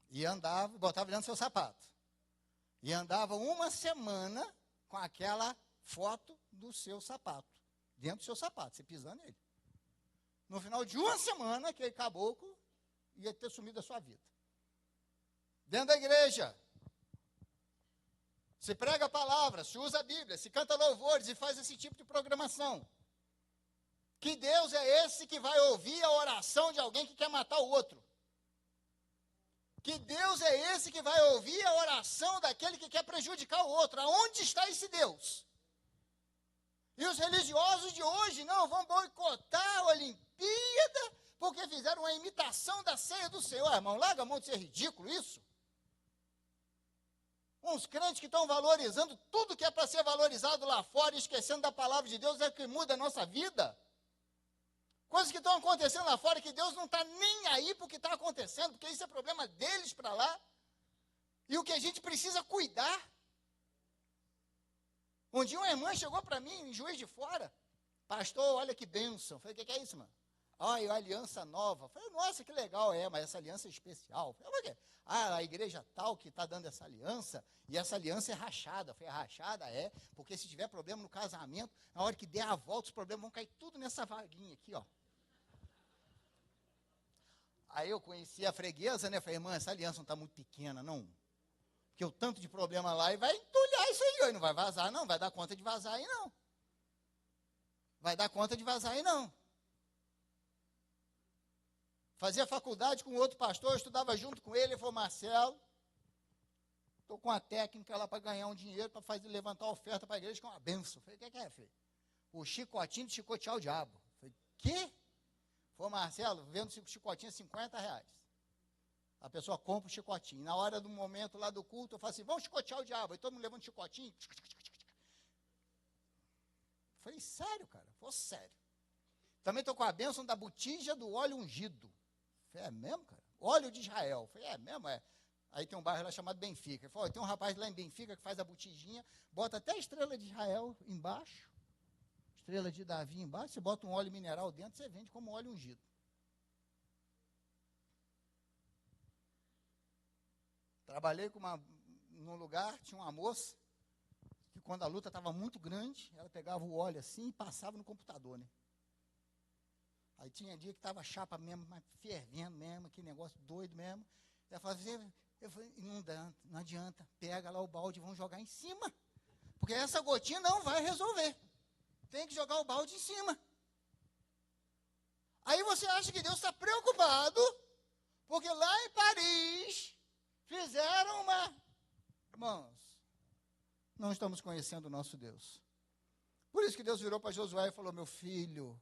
e andava, botava dentro do seu sapato. E andava uma semana com aquela foto do seu sapato, dentro do seu sapato, você pisando nele. No final de uma semana, aquele caboclo ia ter sumido da sua vida. Dentro da igreja, se prega a palavra, se usa a Bíblia, se canta louvores e faz esse tipo de programação. Que Deus é esse que vai ouvir a oração de alguém que quer matar o outro? Que Deus é esse que vai ouvir a oração daquele que quer prejudicar o outro? Aonde está esse Deus? E os religiosos de hoje, não, vão boicotar a Olimpíada porque fizeram uma imitação da ceia do Senhor. Irmão, larga a mão de ser ridículo isso. Uns crentes que estão valorizando tudo que é para ser valorizado lá fora e esquecendo da palavra de Deus é que muda a nossa vida. Coisas que estão acontecendo lá fora que Deus não está nem aí para o que está acontecendo, porque isso é problema deles para lá. E o que a gente precisa cuidar. Um dia uma irmã chegou para mim, em Juiz de Fora. Pastor, olha que bênção. Falei, o que é isso, mano? Olha, a aliança nova. Falei, nossa, que legal, mas essa aliança é especial. Falei, por quê? A igreja tal que está dando essa aliança, e essa aliança é rachada. Falei, rachada é, porque se tiver problema no casamento, na hora que der a volta, os problemas vão cair tudo nessa vaguinha aqui, ó. Aí eu conheci a freguesa, né? Falei, irmã, essa aliança não está muito pequena, não. Porque o tanto de problema lá, e vai entulhar isso aí, não vai vazar, não. Vai dar conta de vazar aí, não. Vai dar conta de vazar aí, não. Fazia faculdade com outro pastor, eu estudava junto com ele, ele falou, Marcelo, estou com a técnica lá para ganhar um dinheiro, para fazer levantar a oferta para a igreja, que é uma benção. Falei, o que é, filho? O chicotinho de chicotear o diabo. Falei, quê? Falei, Marcelo, vendo chicotinho R$50. A pessoa compra o chicotinho. Na hora do momento lá do culto, eu falo assim, vamos chicotear o diabo. E todo mundo levando chicotinho. Falei, sério, cara? Foi sério. Também estou com a bênção da botija do óleo ungido. Falei, é mesmo, cara? Óleo de Israel. Falei, é mesmo? É. Aí tem um bairro lá chamado Benfica. Falei, tem um rapaz lá em Benfica que faz a botijinha, bota até a estrela de Israel embaixo, estrela de Davi embaixo, você bota um óleo mineral dentro, você vende como óleo ungido. Trabalhei num lugar, tinha uma moça, que quando a luta estava muito grande, ela pegava o óleo assim e passava no computador, né? Aí tinha dia que estava chapa mesmo, mas fervendo mesmo, aquele negócio doido mesmo. Ela falava assim, eu falei, não adianta, pega lá o balde e vão jogar em cima. Porque essa gotinha não vai resolver. Tem que jogar o balde em cima. Aí você acha que Deus está preocupado, porque lá em Paris fizeram uma... Irmãos, não estamos conhecendo o nosso Deus. Por isso que Deus virou para Josué e falou, meu filho,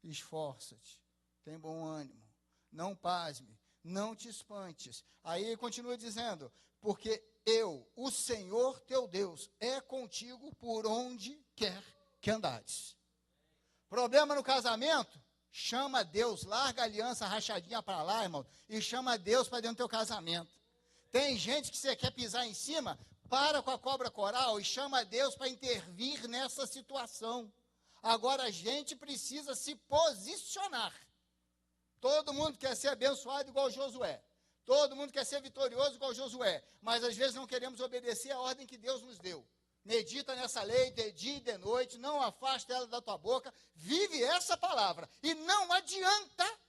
esforça-te, tem bom ânimo, não pasme, não te espantes. Aí ele continua dizendo, porque eu, o Senhor teu Deus, é contigo por onde quer que andares. Problema no casamento? Chama Deus, larga a aliança rachadinha para lá, irmão, e chama Deus para dentro do teu casamento. Tem gente que você quer pisar em cima, para com a cobra coral e chama Deus para intervir nessa situação. Agora a gente precisa se posicionar. Todo mundo quer ser abençoado igual Josué. Todo mundo quer ser vitorioso igual Josué. Mas às vezes não queremos obedecer a ordem que Deus nos deu. Medita nessa lei de dia e de noite, não afasta ela da tua boca, vive essa palavra. E não adianta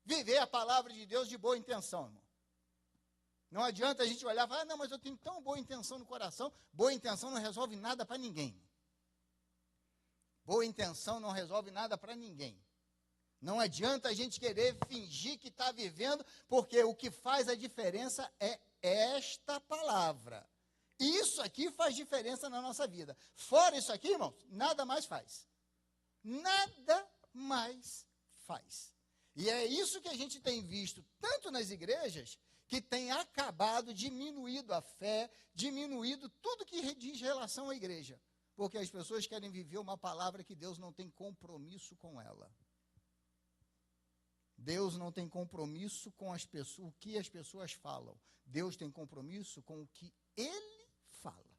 viver a palavra de Deus de boa intenção, irmão. Não adianta a gente olhar e falar, não, mas eu tenho tão boa intenção no coração. Boa intenção não resolve nada para ninguém. Boa intenção não resolve nada para ninguém. Não adianta a gente querer fingir que está vivendo, porque o que faz a diferença é esta palavra. Isso aqui faz diferença na nossa vida. Fora isso aqui, irmãos, nada mais faz. Nada mais faz. E é isso que a gente tem visto, tanto nas igrejas, que tem acabado, diminuído a fé, diminuído tudo que diz relação à igreja. Porque as pessoas querem viver uma palavra que Deus não tem compromisso com ela. Deus não tem compromisso com as pessoas, o que as pessoas falam. Deus tem compromisso com o que Ele fala.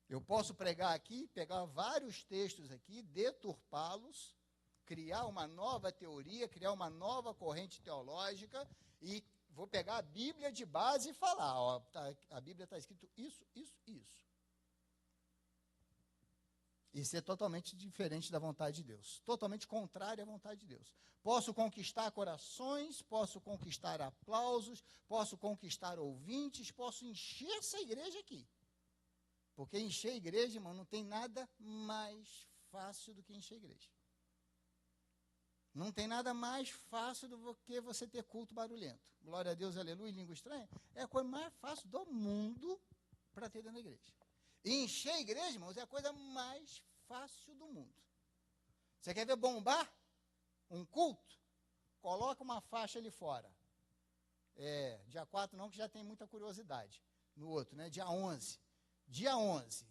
Eu posso pregar aqui, pegar vários textos aqui, deturpá-los, criar uma nova teoria, criar uma nova corrente teológica e vou pegar a Bíblia de base e falar, ó, a Bíblia está escrito isso, isso, isso. E ser totalmente diferente da vontade de Deus. Totalmente contrário à vontade de Deus. Posso conquistar corações, posso conquistar aplausos, posso conquistar ouvintes, posso encher essa igreja aqui. Porque encher a igreja, irmão, não tem nada mais fácil do que encher a igreja. Não tem nada mais fácil do que você ter culto barulhento. Glória a Deus, aleluia, língua estranha. É a coisa mais fácil do mundo para ter dentro da igreja. E encher a igreja, irmãos, é a coisa mais fácil do mundo. Você quer ver bombar um culto? Coloca uma faixa ali fora. Dia 4 não, que já tem muita curiosidade. No outro, né? Dia 11. Dia 11.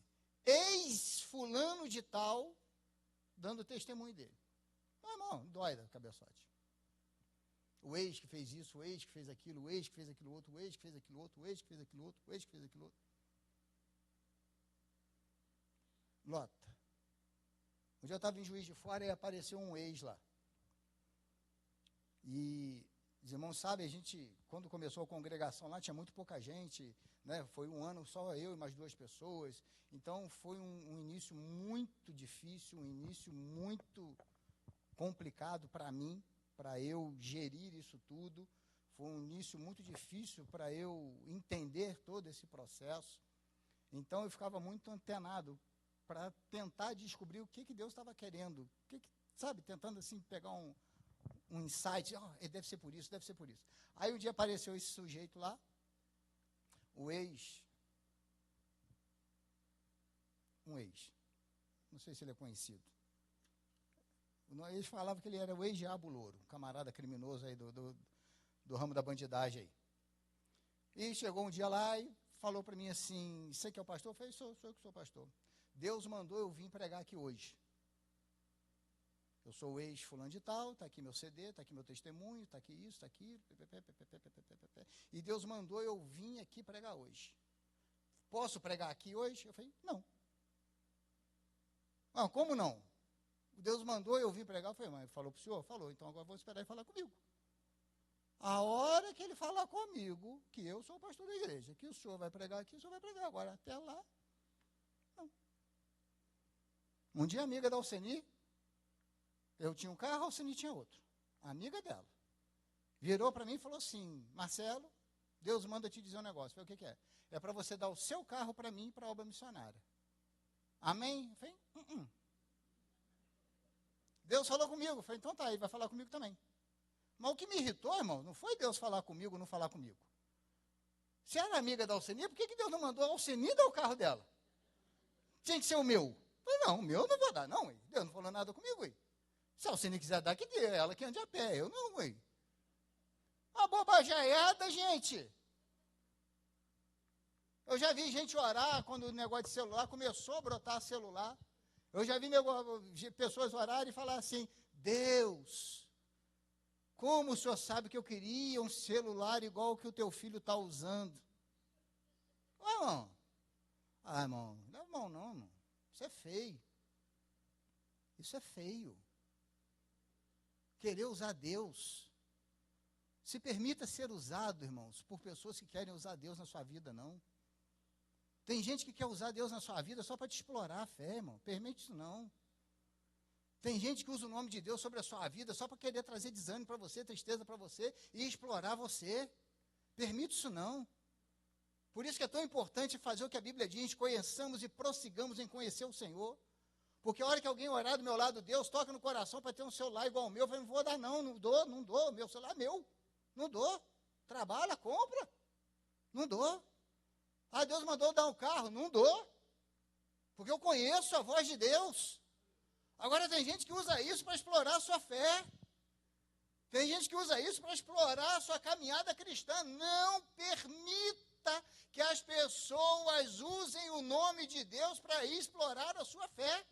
Ex fulano de tal, dando testemunho dele. Não, irmão, dói da cabeçote. O ex que fez isso, o ex que fez aquilo, o ex que fez aquilo outro, o ex que fez aquilo outro, o ex que fez aquilo outro, o ex que fez aquilo outro. Lota. Um dia eu estava em Juiz de Fora e apareceu um ex lá. E os irmãos sabem, a gente, quando começou a congregação lá, tinha muito pouca gente, né? Foi um ano só eu e mais 2 pessoas. Então foi um início muito difícil, um início muito complicado para mim, para eu gerir isso tudo. Foi um início muito difícil para eu entender todo esse processo. Então eu ficava muito antenado para tentar descobrir o que Deus estava querendo. Sabe, tentando assim pegar um insight, ele deve ser por isso, deve ser por isso. Aí um dia apareceu esse sujeito lá, um ex, não sei se ele é conhecido. Eles falavam que ele era o ex-diabo louro, um camarada criminoso aí do ramo da bandidagem aí. E chegou um dia lá e falou para mim assim, você que é o pastor? Eu falei, sou eu que sou pastor. Deus mandou eu vir pregar aqui hoje. Eu sou o ex-fulano de tal, está aqui meu CD, está aqui meu testemunho, está aqui isso, está aqui. E Deus mandou eu vir aqui pregar hoje. Posso pregar aqui hoje? Eu falei, não. Não, como não? Deus mandou eu vir pregar. Eu falei, mas falou para o senhor? Falou, então agora vou esperar ele falar comigo. A hora que ele falar comigo, que eu sou o pastor da igreja, que o senhor vai pregar aqui, o senhor vai pregar. Agora, até lá, não. Um dia, amiga da Alceni, eu tinha um carro, a Alceni tinha outro. A amiga dela. Virou para mim e falou assim, Marcelo, Deus manda te dizer um negócio. Eu falei, o que que é? É para você dar o seu carro para mim para a obra missionária. Amém? Eu falei, Deus falou comigo. Eu falei, então tá, ele vai falar comigo também. Mas o que me irritou, irmão, não foi Deus falar comigo ou não falar comigo. Se era amiga da Alceni, por que Deus não mandou a Alceni dar o carro dela? Tinha que ser o meu. Eu falei, não, o meu eu não vou dar, não. Ué. Deus não falou nada comigo. Ué. Se a Alceni quiser dar, que dê. Ela que ande a pé. Eu não, ué. Uma bobajaiada, gente. Eu já vi gente orar quando o negócio de celular começou a brotar celular. Eu já vi pessoas orarem e falar assim, Deus, como o senhor sabe que eu queria um celular igual o que o teu filho está usando? Irmão. Irmão, não é bom não, irmão. Isso é feio. Isso é feio. Querer usar Deus. Se permita ser usado, irmãos, por pessoas que querem usar Deus na sua vida, não. Tem gente que quer usar Deus na sua vida só para te explorar a fé, irmão. Permite isso não. Tem gente que usa o nome de Deus sobre a sua vida só para querer trazer desânimo para você, tristeza para você e explorar você. Permite isso não. Por isso que é tão importante fazer o que a Bíblia diz, conheçamos e prossigamos em conhecer o Senhor. Porque a hora que alguém orar do meu lado, Deus toca no coração para ter um celular igual ao meu, eu falei, não vou dar não dou, meu celular é meu. Não dou. Trabalha, compra. Não dou. Ah, Deus mandou dar um carro. Não dou. Porque eu conheço a voz de Deus. Agora tem gente que usa isso para explorar a sua fé. Tem gente que usa isso para explorar a sua caminhada cristã. Não permita que as pessoas usem o nome de Deus para explorar a sua fé.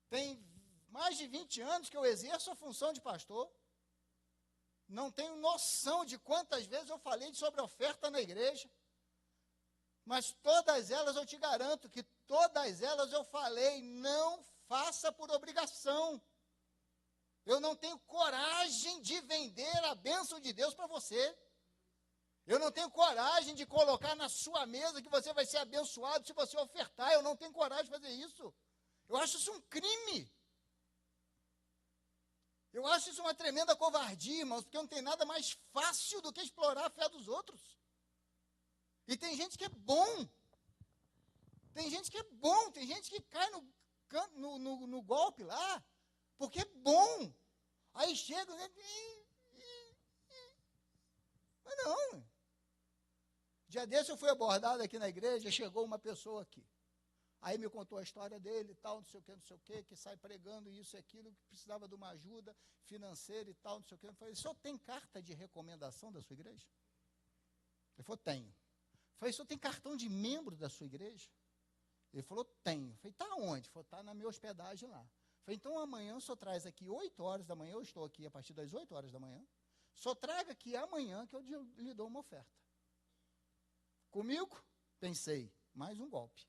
Tem mais de 20 anos que eu exerço a função de pastor. Não tenho noção de quantas vezes eu falei sobre oferta na igreja. Mas todas elas eu te garanto que todas elas eu falei, não faça por obrigação. Eu não tenho coragem de vender a bênção de Deus para você. Eu não tenho coragem de colocar na sua mesa que você vai ser abençoado se você ofertar. Eu não tenho coragem de fazer isso. Eu acho isso um crime. Eu acho isso uma tremenda covardia, irmãos, porque não tem nada mais fácil do que explorar a fé dos outros. E tem gente que é bom. Tem gente que é bom. Tem gente que cai no golpe lá, porque é bom. Aí chega, né? Mas não. Dia desse eu fui abordado aqui na igreja, chegou uma pessoa aqui. Aí me contou a história dele e tal, não sei o que sai pregando isso e aquilo, que precisava de uma ajuda financeira e tal, não sei o que. Eu falei, o senhor tem carta de recomendação da sua igreja? Ele falou, tenho. Eu falei, o senhor tem cartão de membro da sua igreja? Ele falou, tenho. Eu falei, está onde? Ele falou, está na minha hospedagem lá. Eu falei, então amanhã o senhor traz aqui 8 horas da manhã, eu estou aqui a partir das 8 horas da manhã, só traga aqui amanhã que eu lhe dou uma oferta. Comigo? Pensei, mais um golpe.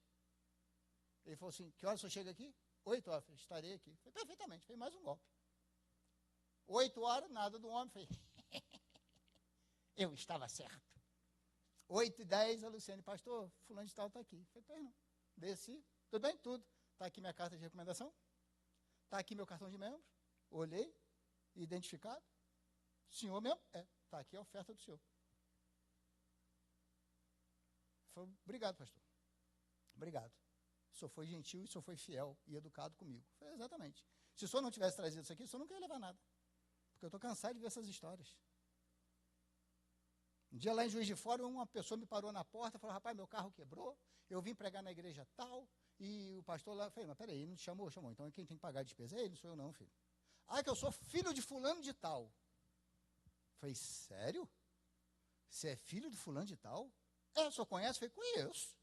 Ele falou assim, que horas o senhor chega aqui? 8 horas. Falei, estarei aqui. Falei, perfeitamente, foi mais um golpe. 8 horas, nada do homem. Falei, eu estava certo. 8h10, a Luciane, pastor, fulano de tal está aqui. Falei, pois não. Desci, tudo bem? Tudo. Está aqui minha carta de recomendação. Está aqui meu cartão de membro. Olhei, identificado. Senhor mesmo? É, está aqui a oferta do senhor. Falei, obrigado, pastor. Obrigado. O senhor foi gentil e o senhor foi fiel e educado comigo. Falei, exatamente. Se o senhor não tivesse trazido isso aqui, o senhor não queria levar nada. Porque eu estou cansado de ver essas histórias. Um dia lá em Juiz de Fora, uma pessoa me parou na porta e falou, rapaz, meu carro quebrou, eu vim pregar na igreja tal, e o pastor lá, eu falei, mas peraí, ele não te chamou? Chamou. Então quem tem que pagar a despesa é ele, não sou eu não, filho. Ah, que eu sou filho de fulano de tal. Eu falei, sério? Você é filho de fulano de tal? É, o senhor conhece? Eu falei, conheço.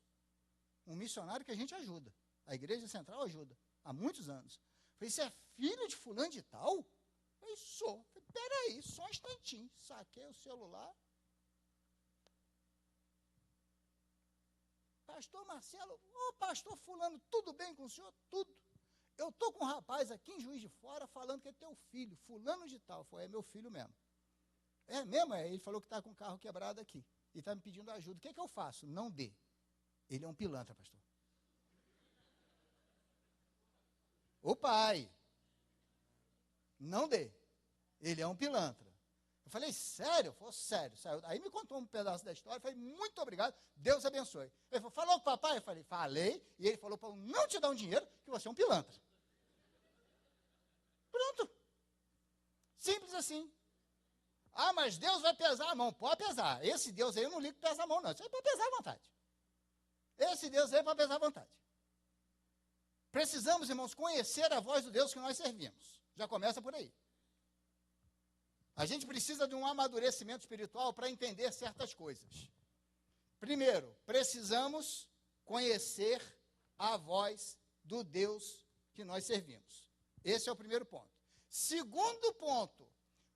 Um missionário que a gente ajuda. A Igreja Central ajuda. Há muitos anos. Eu falei, você é filho de fulano de tal? Eu falei, sou. Eu falei, peraí, só um instantinho. Saquei o celular. Pastor Marcelo, ô pastor fulano, tudo bem com o senhor? Tudo. Eu estou com um rapaz aqui em Juiz de Fora falando que é teu filho, fulano de tal. Foi, é meu filho mesmo. É mesmo? É. Ele falou que está com o carro quebrado aqui. E está me pedindo ajuda. O que é que eu faço? Não dê. Ele é um pilantra, pastor. O pai. Não dê. Ele é um pilantra. Eu falei, sério? Eu falei, sério. Aí me contou um pedaço da história. Eu falei, muito obrigado. Deus abençoe. Ele falou com o papai? Eu falei, falei. E ele falou para eu não te dar um dinheiro, que você é um pilantra. Pronto. Simples assim. Ah, mas Deus vai pesar a mão. Pode pesar. Esse Deus aí eu não ligo que pesa a mão, não. Isso aí pode pesar à vontade. Esse Deus aí é para pesar à vontade. Precisamos, irmãos, conhecer a voz do Deus que nós servimos. Já começa por aí. A gente precisa de um amadurecimento espiritual para entender certas coisas. Primeiro, precisamos conhecer a voz do Deus que nós servimos. Esse é o primeiro ponto. Segundo ponto,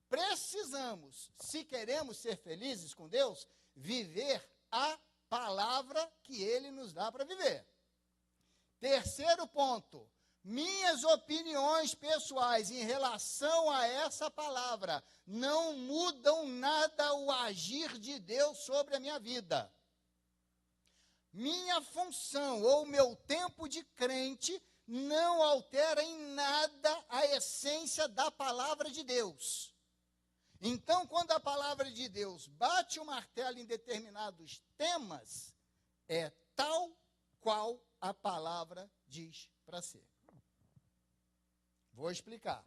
precisamos, se queremos ser felizes com Deus, viver a palavra que Ele nos dá para viver. Terceiro ponto, minhas opiniões pessoais em relação a essa palavra não mudam nada o agir de Deus sobre a minha vida. Minha função ou meu tempo de crente não altera em nada a essência da palavra de Deus. Então, quando a palavra de Deus bate o martelo em determinados temas, é tal qual a palavra diz para ser. Vou explicar.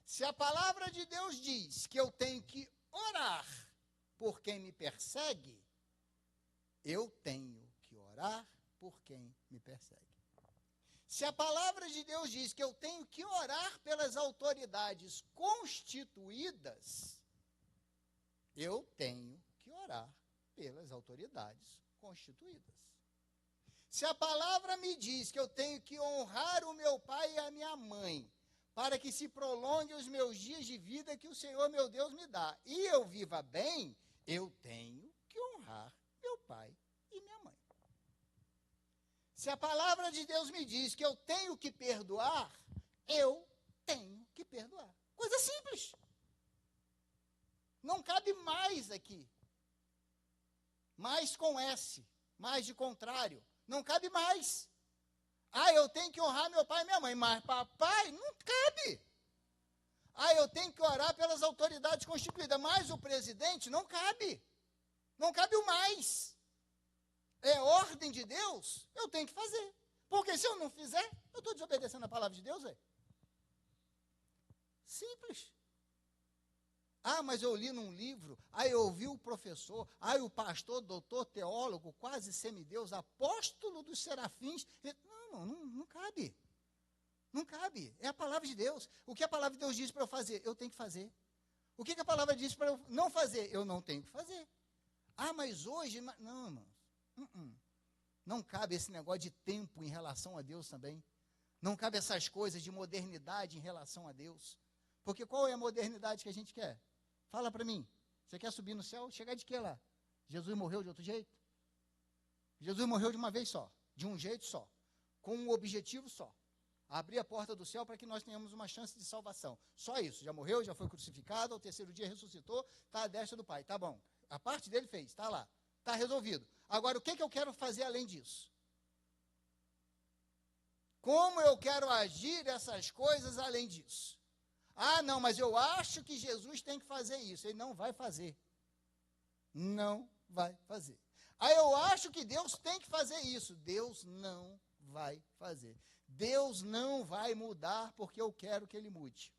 Se a palavra de Deus diz que eu tenho que orar por quem me persegue, eu tenho que orar por quem me persegue. Se a palavra de Deus diz que eu tenho que orar pelas autoridades constituídas, eu tenho que orar pelas autoridades constituídas. Se a palavra me diz que eu tenho que honrar o meu pai e a minha mãe, para que se prolongue os meus dias de vida que o Senhor meu Deus me dá, e eu viva bem, eu tenho que honrar meu pai e minha mãe. Se a palavra de Deus me diz que eu tenho que perdoar, eu tenho que perdoar. Coisa simples. Não cabe mais aqui. Mais com S, mais de contrário. Não cabe mais. Ah, eu tenho que honrar meu pai e minha mãe, mas papai, não cabe. Ah, eu tenho que orar pelas autoridades constituídas, mas o presidente não cabe. Não cabe o mais. É ordem de Deus, eu tenho que fazer. Porque se eu não fizer, eu estou desobedecendo a palavra de Deus, é? Simples. Ah, mas eu li num livro, aí eu ouvi o professor, aí o pastor, doutor, teólogo, quase semideus, apóstolo dos serafins. Não cabe. Não cabe. É a palavra de Deus. O que a palavra de Deus diz para eu fazer? Eu tenho que fazer. O que a palavra diz para eu não fazer? Eu não tenho que fazer. Ah, mas hoje... Não, irmãos. Não cabe esse negócio de tempo em relação a Deus também. Não cabe essas coisas de modernidade em relação a Deus. Porque qual é a modernidade que a gente quer? Fala para mim. Você quer subir no céu? Chegar de quê lá? Jesus morreu de outro jeito? Jesus morreu de uma vez só. De um jeito só. Com um objetivo só. Abrir a porta do céu para que nós tenhamos uma chance de salvação. Só isso. Já morreu, já foi crucificado, ao terceiro dia ressuscitou, está à destra do Pai. Tá bom. A parte dele fez, está lá. Está resolvido. Agora, o que eu quero fazer além disso? Como eu quero agir essas coisas além disso? Ah, não, mas eu acho que Jesus tem que fazer isso. Ele não vai fazer. Não vai fazer. Ah, eu acho que Deus tem que fazer isso. Deus não vai fazer. Deus não vai mudar porque eu quero que Ele mude.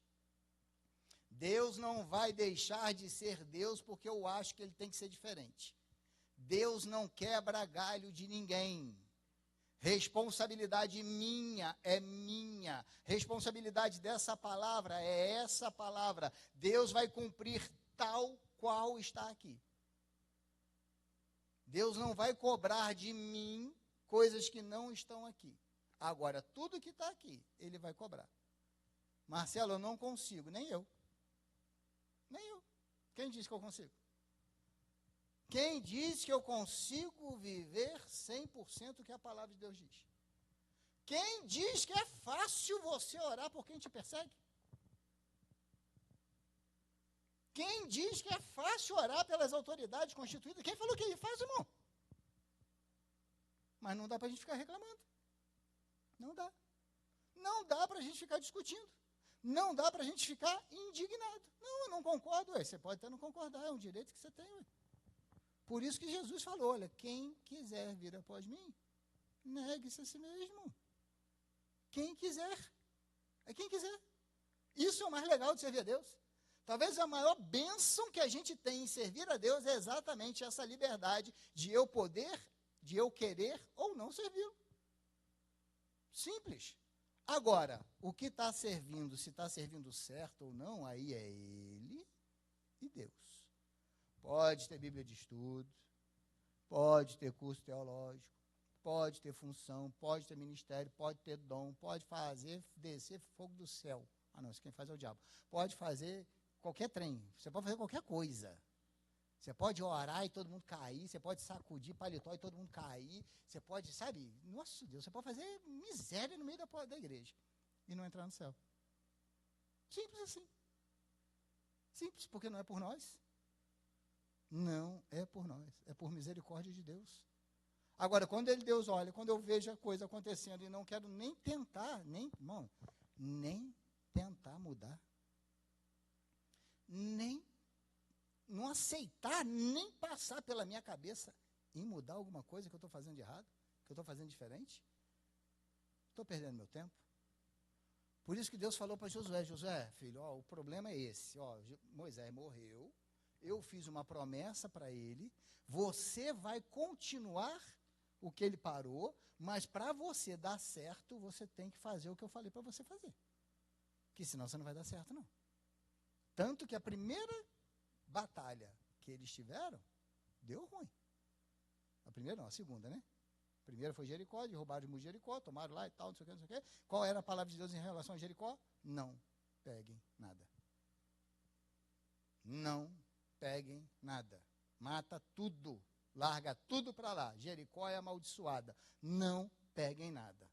Deus não vai deixar de ser Deus porque eu acho que Ele tem que ser diferente. Deus não quebra galho de ninguém. Responsabilidade minha é minha. Responsabilidade dessa palavra é essa palavra. Deus vai cumprir tal qual está aqui. Deus não vai cobrar de mim coisas que não estão aqui. Agora, tudo que está aqui, ele vai cobrar. Marcelo, eu não consigo, nem eu. Nem eu. Quem disse que eu consigo? Quem diz que eu consigo viver 100% o que a palavra de Deus diz? Quem diz que é fácil você orar por quem te persegue? Quem diz que é fácil orar pelas autoridades constituídas? Quem falou que é fácil, irmão? Mas não dá para a gente ficar reclamando. Não dá. Não dá para a gente ficar discutindo. Não dá para a gente ficar indignado. Não, eu não concordo. Ué, você pode até não concordar, é um direito que você tem. Ué. Por isso que Jesus falou, olha, quem quiser vir após mim, negue-se a si mesmo. Quem quiser. É quem quiser. Isso é o mais legal de servir a Deus. Talvez a maior bênção que a gente tem em servir a Deus é exatamente essa liberdade de eu poder, de eu querer ou não servi-lo. Simples. Agora, o que está servindo, se está servindo certo ou não, aí é Ele e Deus. Pode ter Bíblia de estudo, pode ter curso teológico, pode ter função, pode ter ministério, pode ter dom, pode fazer descer fogo do céu. Ah, não, isso quem faz é o diabo. Pode fazer qualquer trem, você pode fazer qualquer coisa. Você pode orar e todo mundo cair, você pode sacudir paletó e todo mundo cair, você pode, sabe, nossa Deus, você pode fazer miséria no meio da igreja e não entrar no céu. Simples assim. Simples, porque não é por nós. Não é por nós, é por misericórdia de Deus. Agora, quando Deus olha, quando eu vejo a coisa acontecendo e não quero nem tentar, nem tentar mudar, nem não aceitar, nem passar pela minha cabeça em mudar alguma coisa que eu estou fazendo de errado, que eu estou fazendo diferente, estou perdendo meu tempo. Por isso que Deus falou para Josué, Josué, filho, ó, o problema é esse, ó, Moisés morreu, eu fiz uma promessa para ele, você vai continuar o que ele parou, mas para você dar certo, você tem que fazer o que eu falei para você fazer. Que senão você não vai dar certo, não. Tanto que a primeira batalha que eles tiveram, deu ruim. A primeira não, a segunda, né? A primeira foi Jericó, derrubaram de Jericó, tomaram lá e tal, não sei o que, não sei o que. Qual era a palavra de Deus em relação a Jericó? Não peguem nada. Não peguem nada. Mata tudo. Larga tudo para lá. Jericó é amaldiçoada. Não peguem nada.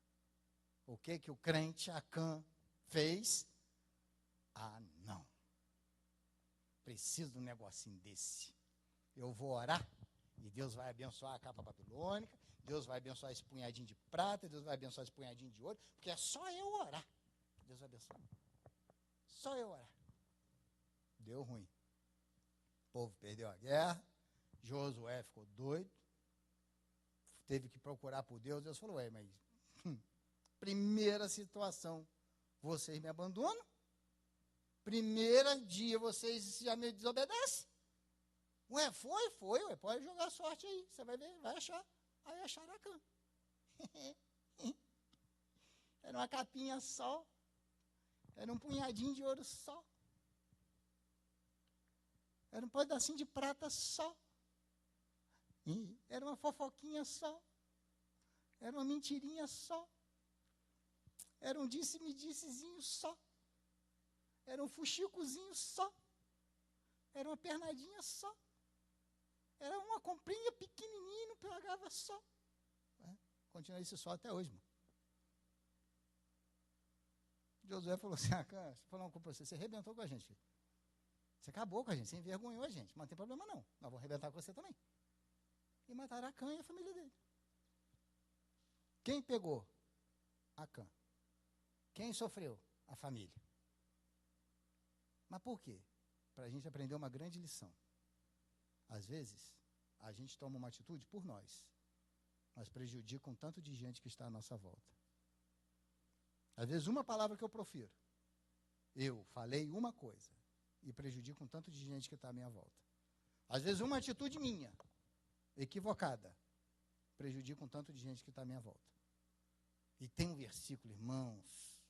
O que o crente Acã fez? Ah, não. Preciso de um negocinho desse. Eu vou orar e Deus vai abençoar a capa babilônica, Deus vai abençoar esse punhadinho de prata, Deus vai abençoar esse punhadinho de ouro, porque é só eu orar. Deus vai abençoar. Só eu orar. Deu ruim. O povo perdeu a guerra, Josué ficou doido, teve que procurar por Deus. Deus falou, mas primeira situação, vocês me abandonam? Primeiro dia vocês já me desobedecem? Ué, foi, ué, pode jogar a sorte aí, você vai ver, vai achar. Aí acharam Acã. Era uma capinha só, era um punhadinho de ouro só, era um pedacinho de prata só, era uma fofoquinha só, era uma mentirinha só, era um disse-me-dissezinho só, era um fuxicozinho só, era uma pernadinha só, era uma comprinha pequenininha, não pegava só. Continua isso só até hoje, irmão. Josué falou assim, Acã, falando com você arrebentou com a gente, filho. Você acabou com a gente, você envergonhou a gente, mas não tem problema não, nós vamos arrebentar com você também. E mataram Acã e a família dele. Quem pegou? Acã. Quem sofreu? A família. Mas por quê? Para a gente aprender uma grande lição. Às vezes, a gente toma uma atitude por nós, mas prejudica um tanto de gente que está à nossa volta. Às vezes, uma palavra que eu profiro, eu falei uma coisa e prejudica um tanto de gente que está à minha volta. Às vezes, uma atitude minha, equivocada, prejudica um tanto de gente que está à minha volta. E tem um versículo, irmãos,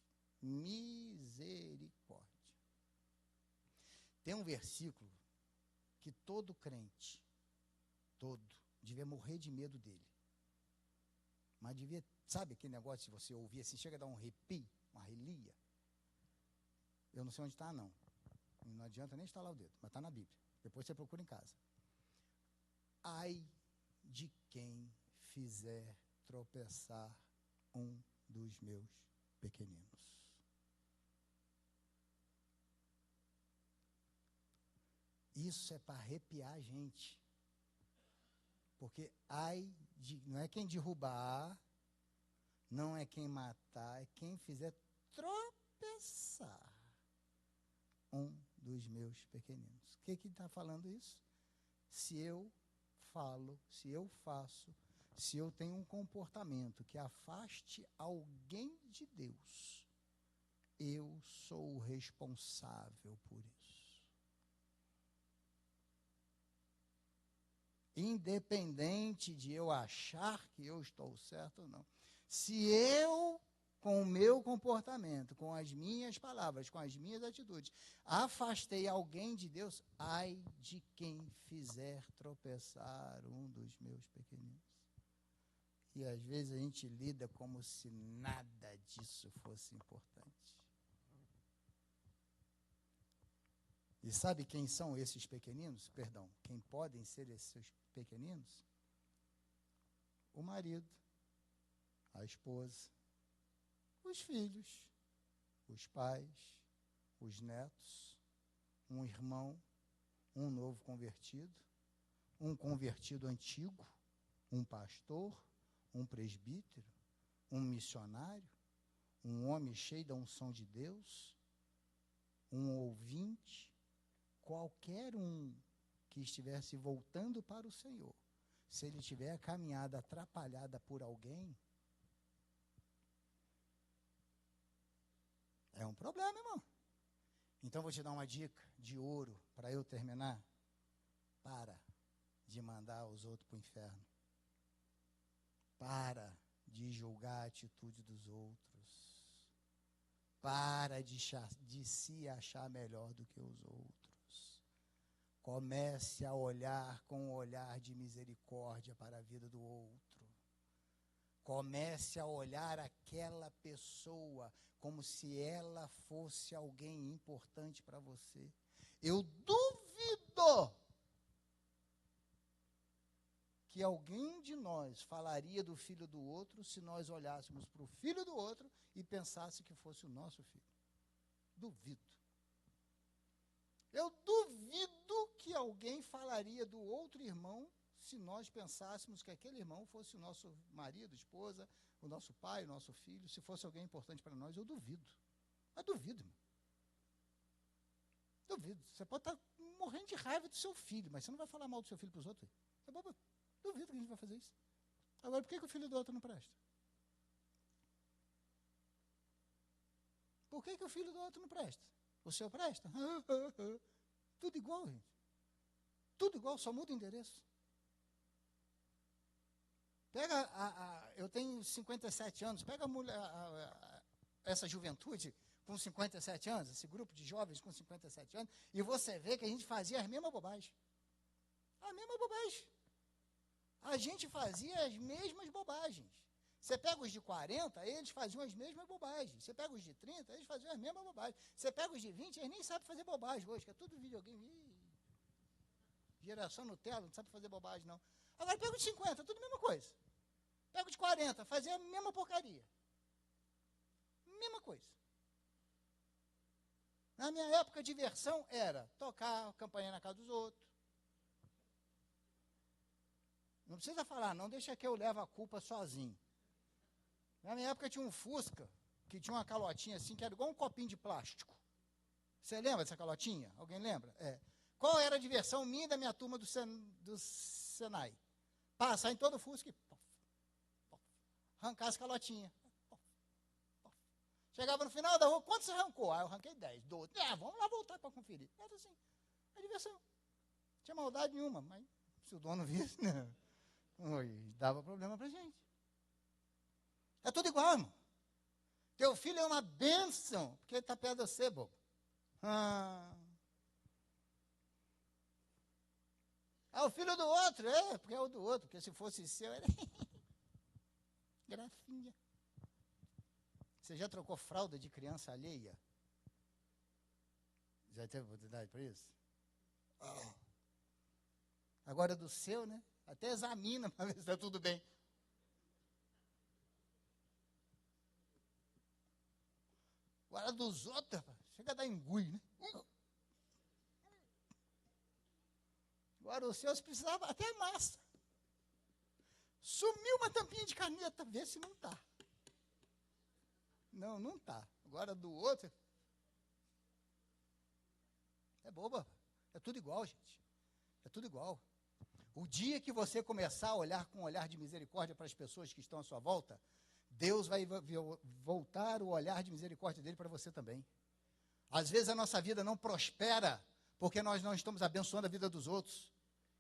misericórdia. Tem um versículo que todo crente, devia morrer de medo dele. Mas devia, sabe aquele negócio de você ouvir assim, chega a dar um arrepio, uma relia? Eu não sei onde está, não. Não adianta nem estalar o dedo, mas está na Bíblia. Depois você procura em casa. Ai de quem fizer tropeçar um dos meus pequeninos. Isso é para arrepiar a gente. Porque não é quem derrubar, não é quem matar, é quem fizer tropeçar um dos meus pequeninos. O que está falando isso? Se eu falo, se eu faço, se eu tenho um comportamento que afaste alguém de Deus, eu sou o responsável por isso. Independente de eu achar que eu estou certo ou não. Se eu, com o meu comportamento, com as minhas palavras, com as minhas atitudes, afastei alguém de Deus, ai de quem fizer tropeçar um dos meus pequeninos. E às vezes a gente lida como se nada disso fosse importante. E sabe quem são esses pequeninos? Perdão, quem podem ser esses pequeninos? O marido, a esposa, os filhos, os pais, os netos, um irmão, um novo convertido, um convertido antigo, um pastor, um presbítero, um missionário, um homem cheio da unção de Deus, um ouvinte, qualquer um que estivesse voltando para o Senhor, se ele tiver a caminhada atrapalhada por alguém, é um problema, irmão. Então, vou te dar uma dica de ouro para eu terminar. Para de mandar os outros para o inferno. Para de julgar a atitude dos outros. Para de se achar melhor do que os outros. Comece a olhar com um olhar de misericórdia para a vida do outro. Comece a olhar aquela pessoa como se ela fosse alguém importante para você. Eu duvido que alguém de nós falaria do filho do outro se nós olhássemos para o filho do outro e pensasse que fosse o nosso filho. Duvido. Eu duvido que alguém falaria do outro irmão se nós pensássemos que aquele irmão fosse o nosso marido, esposa, o nosso pai, o nosso filho, se fosse alguém importante para nós, eu duvido. Mas duvido, irmão. Duvido. Você pode estar morrendo de raiva do seu filho, mas você não vai falar mal do seu filho para os outros. Duvido que a gente vai fazer isso. Agora, por que o filho do outro não presta? Por que o filho do outro não presta? O seu presta? Tudo igual, gente. Tudo igual, só muda o endereço. Pega eu tenho 57 anos, pega a mulher, essa juventude com 57 anos, esse grupo de jovens com 57 anos, e você vê que a gente fazia as mesmas bobagens. A mesma bobagem. A gente fazia as mesmas bobagens. Você pega os de 40, eles faziam as mesmas bobagens. Você pega os de 30, eles faziam as mesmas bobagens. Você pega os de 20, eles nem sabem fazer bobagem hoje, que é tudo videogame. Geração Nutella, não sabe fazer bobagem, não. Agora pega os de 50, tudo a mesma coisa. Pega os de 40, fazia a mesma porcaria. Mesma coisa. Na minha época, a diversão era tocar campanha na casa dos outros. Não precisa falar, não, deixa que eu levo a culpa sozinho. Na minha época tinha um Fusca, que tinha uma calotinha assim, que era igual um copinho de plástico. Você lembra dessa calotinha? Alguém lembra? É. Qual era a diversão minha e da minha turma do Senai? Passar em todo o Fusca e arrancar as calotinhas. Chegava no final da rua, quanto você arrancou? Eu arranquei 10, 12. Vamos lá voltar para conferir. Era assim, a diversão. Não tinha maldade nenhuma, mas se o dono visse, dava problema para a gente. É tudo igual, irmão. Teu filho é uma bênção, porque ele está perto de você, bobo. Ah, o filho do outro, porque é o do outro, porque se fosse seu, era gracinha. Você já trocou fralda de criança alheia? Já teve oportunidade para isso? Oh. Agora do seu, né? Até examina para ver se está tudo bem. Agora dos outros, chega a dar engui, né? Agora os seus precisava até massa. Sumiu uma tampinha de caneta, vê se não está. Não, não está. Agora do outro. É boba. É tudo igual, gente. É tudo igual. O dia que você começar a olhar com um olhar de misericórdia para as pessoas que estão à sua volta, Deus vai voltar o olhar de misericórdia dele para você também. Às vezes a nossa vida não prospera porque nós não estamos abençoando a vida dos outros.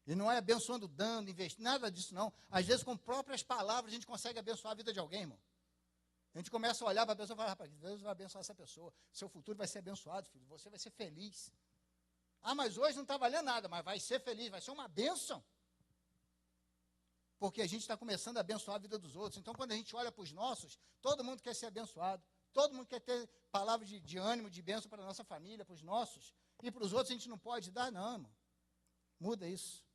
E não é abençoando, dando, investindo, nada disso não. Às vezes com próprias palavras a gente consegue abençoar a vida de alguém, irmão. A gente começa a olhar para a pessoa e falar, rapaz, Deus vai abençoar essa pessoa. Seu futuro vai ser abençoado, filho. Você vai ser feliz. Ah, mas hoje não está valendo nada, mas vai ser feliz, vai ser uma bênção. Porque a gente está começando a abençoar a vida dos outros. Então, quando a gente olha para os nossos, todo mundo quer ser abençoado. Todo mundo quer ter palavras de ânimo, de bênção para a nossa família, para os nossos. E para os outros a gente não pode dar, não, irmão. Muda isso.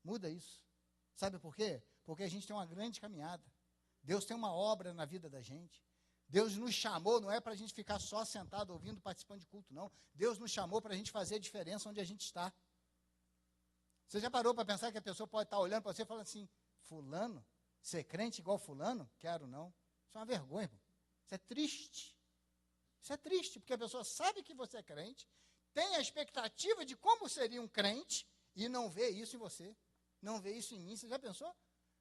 Muda isso. Sabe por quê? Porque a gente tem uma grande caminhada. Deus tem uma obra na vida da gente. Deus nos chamou, não é para a gente ficar só sentado ouvindo, participando de culto, não. Deus nos chamou para a gente fazer a diferença onde a gente está. Você já parou para pensar que a pessoa pode estar olhando para você e falando assim, fulano, ser crente igual fulano? Quero não. Isso é uma vergonha, irmão. Isso é triste. Isso é triste, porque a pessoa sabe que você é crente, tem a expectativa de como seria um crente e não vê isso em você. Não vê isso em mim. Você já pensou?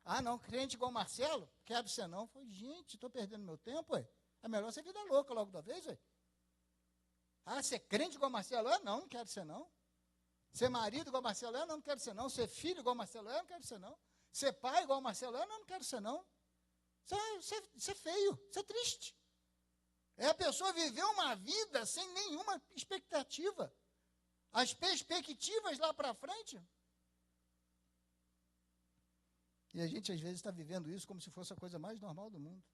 Ah, não, crente igual Marcelo? Quero ser não. Eu falei, gente, estou perdendo meu tempo, ué. É melhor ser vida louca logo da vez, ué. Ah, ser crente igual Marcelo? Eu não quero ser não. Ser marido igual Marcelo, eu não quero ser não. Ser filho igual Marcelo, eu não quero ser não. Ser pai igual Marcelo, eu não quero ser não. Isso é feio, isso é triste. É a pessoa viver uma vida sem nenhuma expectativa. As perspectivas lá para frente. E a gente às vezes está vivendo isso como se fosse a coisa mais normal do mundo.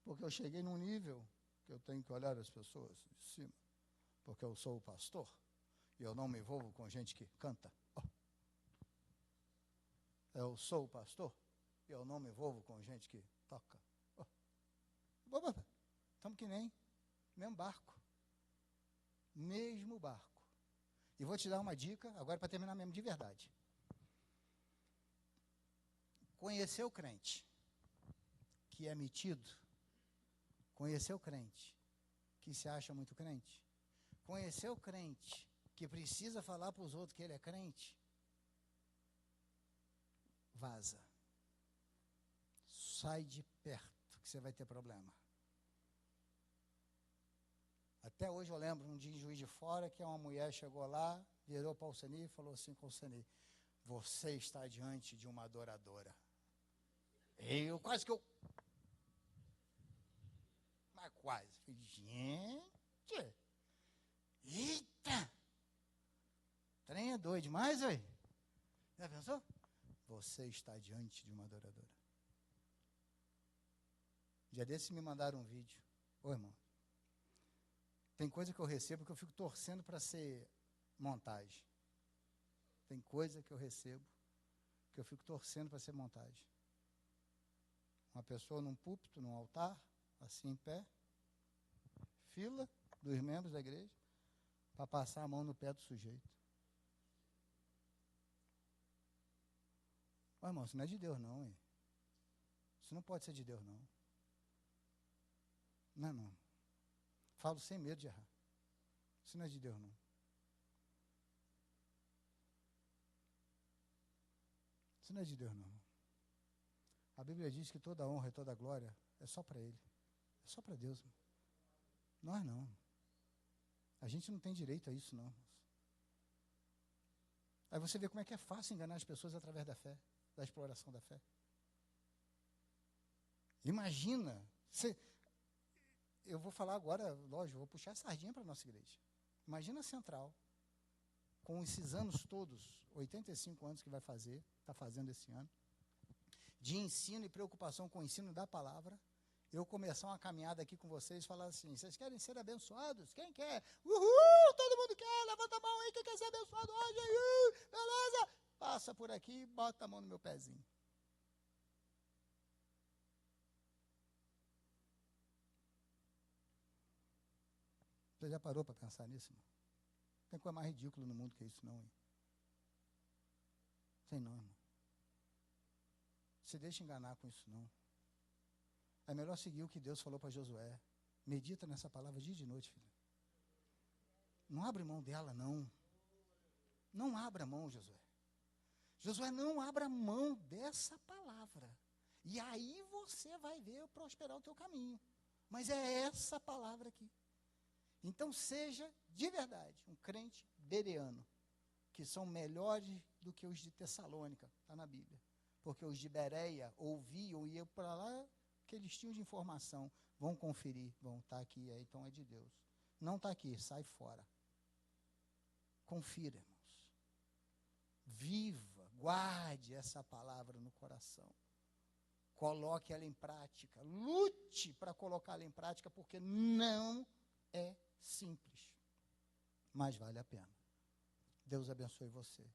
Porque eu cheguei num nível que eu tenho que olhar as pessoas de cima. Porque eu sou o pastor. E eu não me envolvo com gente que canta. Oh. Eu sou o pastor. E eu não me envolvo com gente que toca. Oh. Estamos que nem mesmo barco. Mesmo barco. E vou te dar uma dica, agora para terminar mesmo de verdade. Conhecer o crente que é metido, conhecer o crente que se acha muito crente, conhecer o crente que precisa falar para os outros que ele é crente, vaza. Sai de perto, que você vai ter problema. Até hoje eu lembro, um dia em Juiz de Fora, que uma mulher chegou lá, virou para o Alceni e falou assim com o Alceni, você está diante de uma adoradora. Eu quase que eu... Mas quase. Falei, gente, eita, trem é doido demais, ué. Já pensou? Você está diante de uma adoradora. Dia desses me mandaram um vídeo. Ô, irmão, tem coisa que eu recebo que eu fico torcendo para ser montagem. Tem coisa que eu recebo que eu fico torcendo para ser montagem. Uma pessoa num púlpito, num altar, assim em pé, fila dos membros da igreja, para passar a mão no pé do sujeito. Ô, irmão, isso não é de Deus não, hein? Isso não pode ser de Deus não. Não, não. Falo sem medo de errar. Isso não é de Deus não. Isso não é de Deus não. A Bíblia diz que toda honra e toda glória é só para Ele. É só para Deus. Irmão. Nós não. A gente não tem direito a isso, não. Aí você vê como é que é fácil enganar as pessoas através da fé, da exploração da fé. Imagina. Eu vou falar agora, lógico, vou puxar a sardinha para a nossa igreja. Imagina a central, com esses anos todos, 85 anos que vai fazer, está fazendo esse ano, de ensino e preocupação com o ensino da palavra, eu começar uma caminhada aqui com vocês e falar assim, vocês querem ser abençoados? Quem quer? Uhul! Todo mundo quer, levanta a mão aí, quem quer ser abençoado hoje? Beleza? Passa por aqui e bota a mão no meu pezinho. Você já parou para pensar nisso, irmão? Não tem coisa mais ridícula no mundo que isso, não, hein? Tem não, irmão. Se deixa enganar com isso, não. É melhor seguir o que Deus falou para Josué. Medita nessa palavra dia e de noite, filho. Não abre mão dela, não. Não abra mão, Josué. Josué, não abra mão dessa palavra. E aí você vai ver prosperar o teu caminho. Mas é essa palavra aqui. Então seja, de verdade, um crente bereano, que são melhores do que os de Tessalônica, está na Bíblia. Porque os de Bereia ouviam e iam para lá, que eles tinham de informação, vão conferir, vão estar aqui, então é de Deus. Não está aqui, sai fora. Confira, irmãos. Viva, guarde essa palavra no coração. Coloque ela em prática. Lute para colocá-la em prática, porque não é simples. Mas vale a pena. Deus abençoe você.